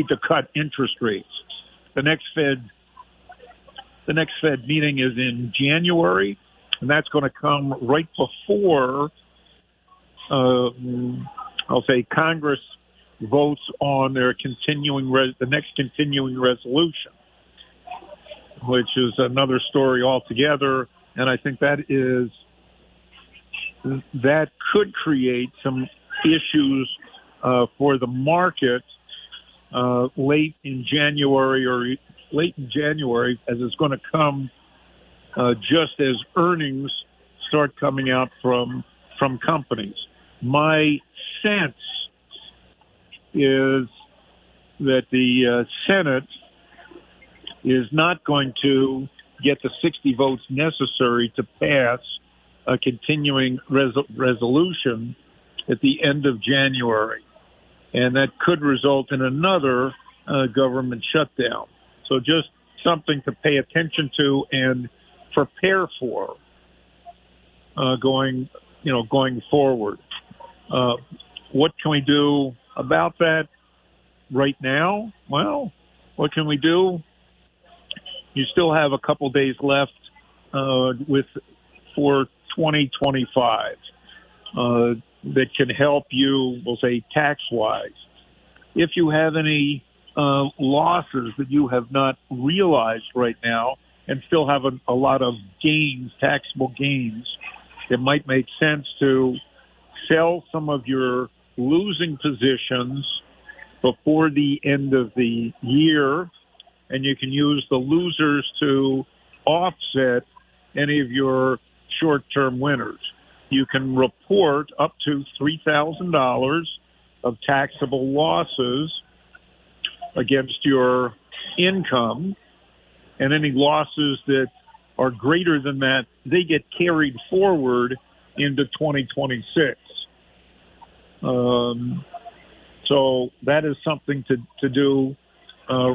to cut interest rates. The next Fed meeting is in January, and that's going to come right before, I'll say, Congress votes on their the next continuing resolution, which is another story altogether. And I think that could create some issues for the market late in January, as it's going to come just as earnings start coming out from companies. My sense is that the Senate is not going to get the 60 votes necessary to pass a continuing resolution at the end of January. And that could result in another government shutdown. So just something to pay attention to and prepare for going forward. What can we do about that right now? Well, what can we do? You still have a couple days left for 2025 that can help you, we'll say, tax-wise. If you have any losses that you have not realized right now and still have a lot of gains, taxable gains, it might make sense to sell some of your losing positions before the end of the year, and you can use the losers to offset any of your short-term winners. You can report up to $3,000 of taxable losses against your income, and any losses that are greater than that, they get carried forward into 2026. So that is something to do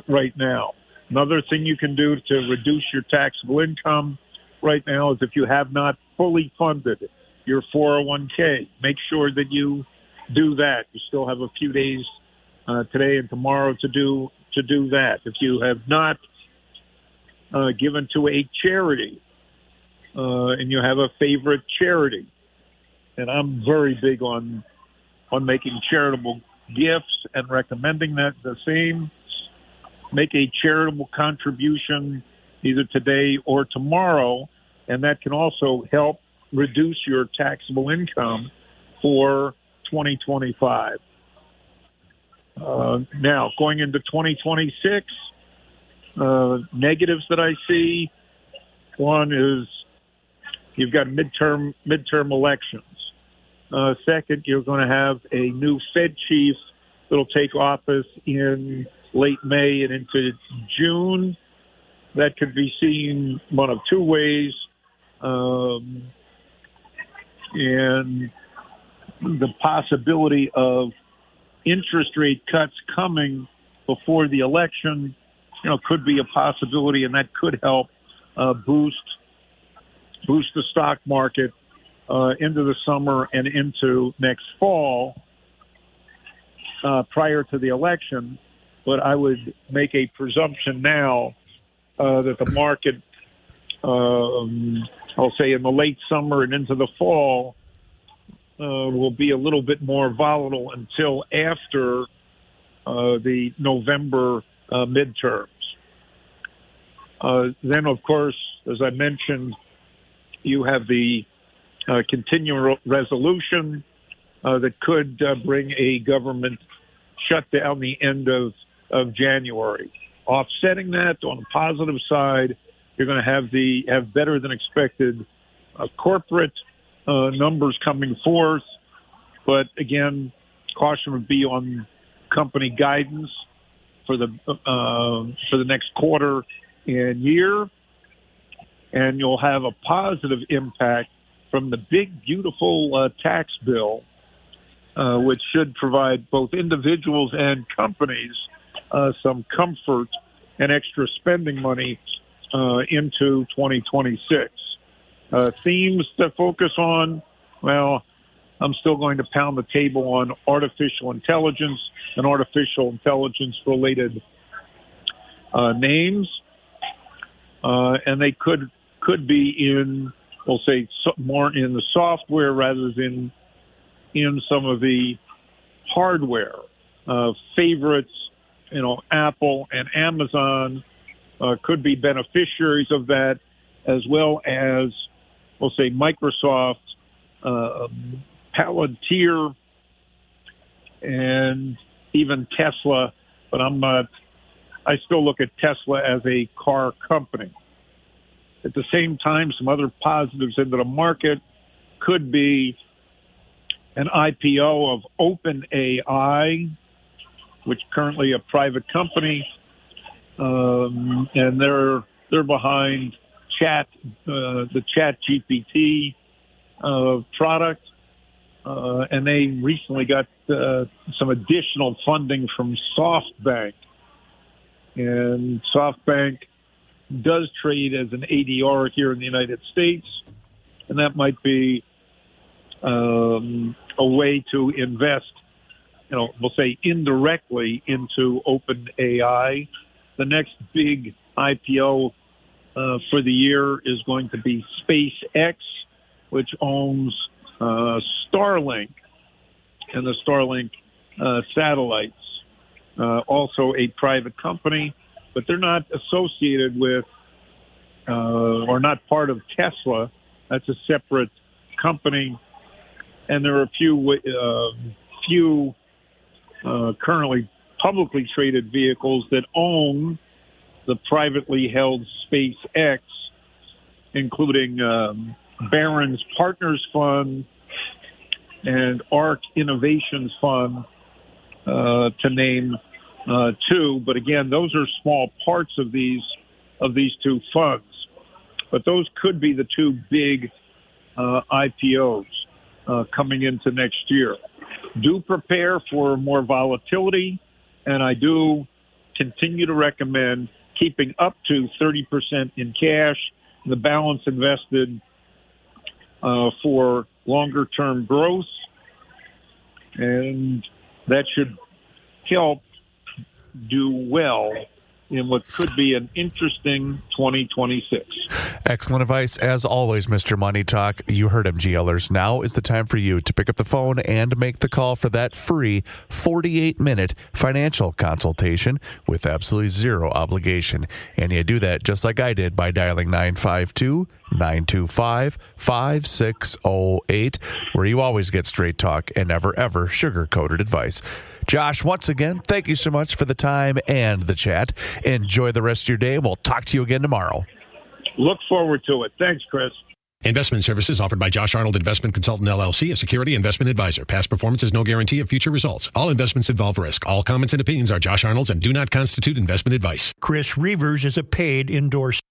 right now. Another thing you can do to reduce your taxable income right now is if you have not fully funded your 401k, make sure that you do that. You still have a few days today and tomorrow to do that. If you have not given to a charity and you have a favorite charity, and I'm very big on making charitable gifts and recommending that the same, make a charitable contribution either today or tomorrow, and that can also help reduce your taxable income for 2025. Now, going into 2026, negatives that I see, one is you've got midterm elections. Second, you're going to have a new Fed chief that'll take office in late May and into June. That could be seen one of two ways. And the possibility of interest rate cuts coming before the election, could be a possibility, and that could help boost the stock market into the summer and into next fall prior to the election. But I would make a presumption now that the market, I'll say in the late summer and into the fall, will be a little bit more volatile until after the November midterms. Then, of course, as I mentioned, you have the continuing resolution that could bring a government shutdown the end of January. Offsetting that, on the positive side, you're going to have better than expected corporate numbers coming forth. But again, caution would be on company guidance for the next quarter and year, and you'll have a positive impact from the big, beautiful tax bill, which should provide both individuals and companies some comfort and extra spending money into 2026. Themes to focus on, well, I'm still going to pound the table on artificial intelligence and artificial intelligence-related names, and they could be in, we'll say, more in the software rather than in some of the hardware. Favorites, Apple and Amazon could be beneficiaries of that, as well as, we'll say, Microsoft, Palantir, and even Tesla. But I still look at Tesla as a car company. At the same time, some other positives into the market could be an IPO of OpenAI, which currently a private company, and they're behind the Chat GPT product, and they recently got some additional funding from SoftBank, and SoftBank does trade as an ADR here in the United States, and that might be a way to invest, we'll say indirectly into OpenAI. The next big IPO for the year is going to be SpaceX, which owns Starlink and the Starlink satellites. Also a private company, but they're not associated with or not part of Tesla. That's a separate company. And there are a few currently publicly traded vehicles that own the privately held SpaceX, including Barron's Partners Fund and ARC Innovations Fund, to name two. But again, those are small parts of these two funds. But those could be the two big IPOs coming into next year. Do prepare for more volatility, and I do continue to recommend keeping up to 30% in cash, the balance invested for longer-term growth, and that should help do well in what could be an interesting 2026. Excellent advice, as always, Mr. Money Talk. You heard him, GLers. Now is the time for you to pick up the phone and make the call for that free 48-minute financial consultation with absolutely zero obligation. And you do that just like I did by dialing 952-925-5608, where you always get straight talk and never, ever sugar-coated advice. Josh, once again, thank you so much for the time and the chat. Enjoy the rest of your day, and we'll talk to you again tomorrow. Look forward to it. Thanks, Chris. Investment services offered by Josh Arnold Investment Consultant, LLC, a security investment advisor. Past performance is no guarantee of future results. All investments involve risk. All comments and opinions are Josh Arnold's and do not constitute investment advice. Chris Reavers is a paid endorsement.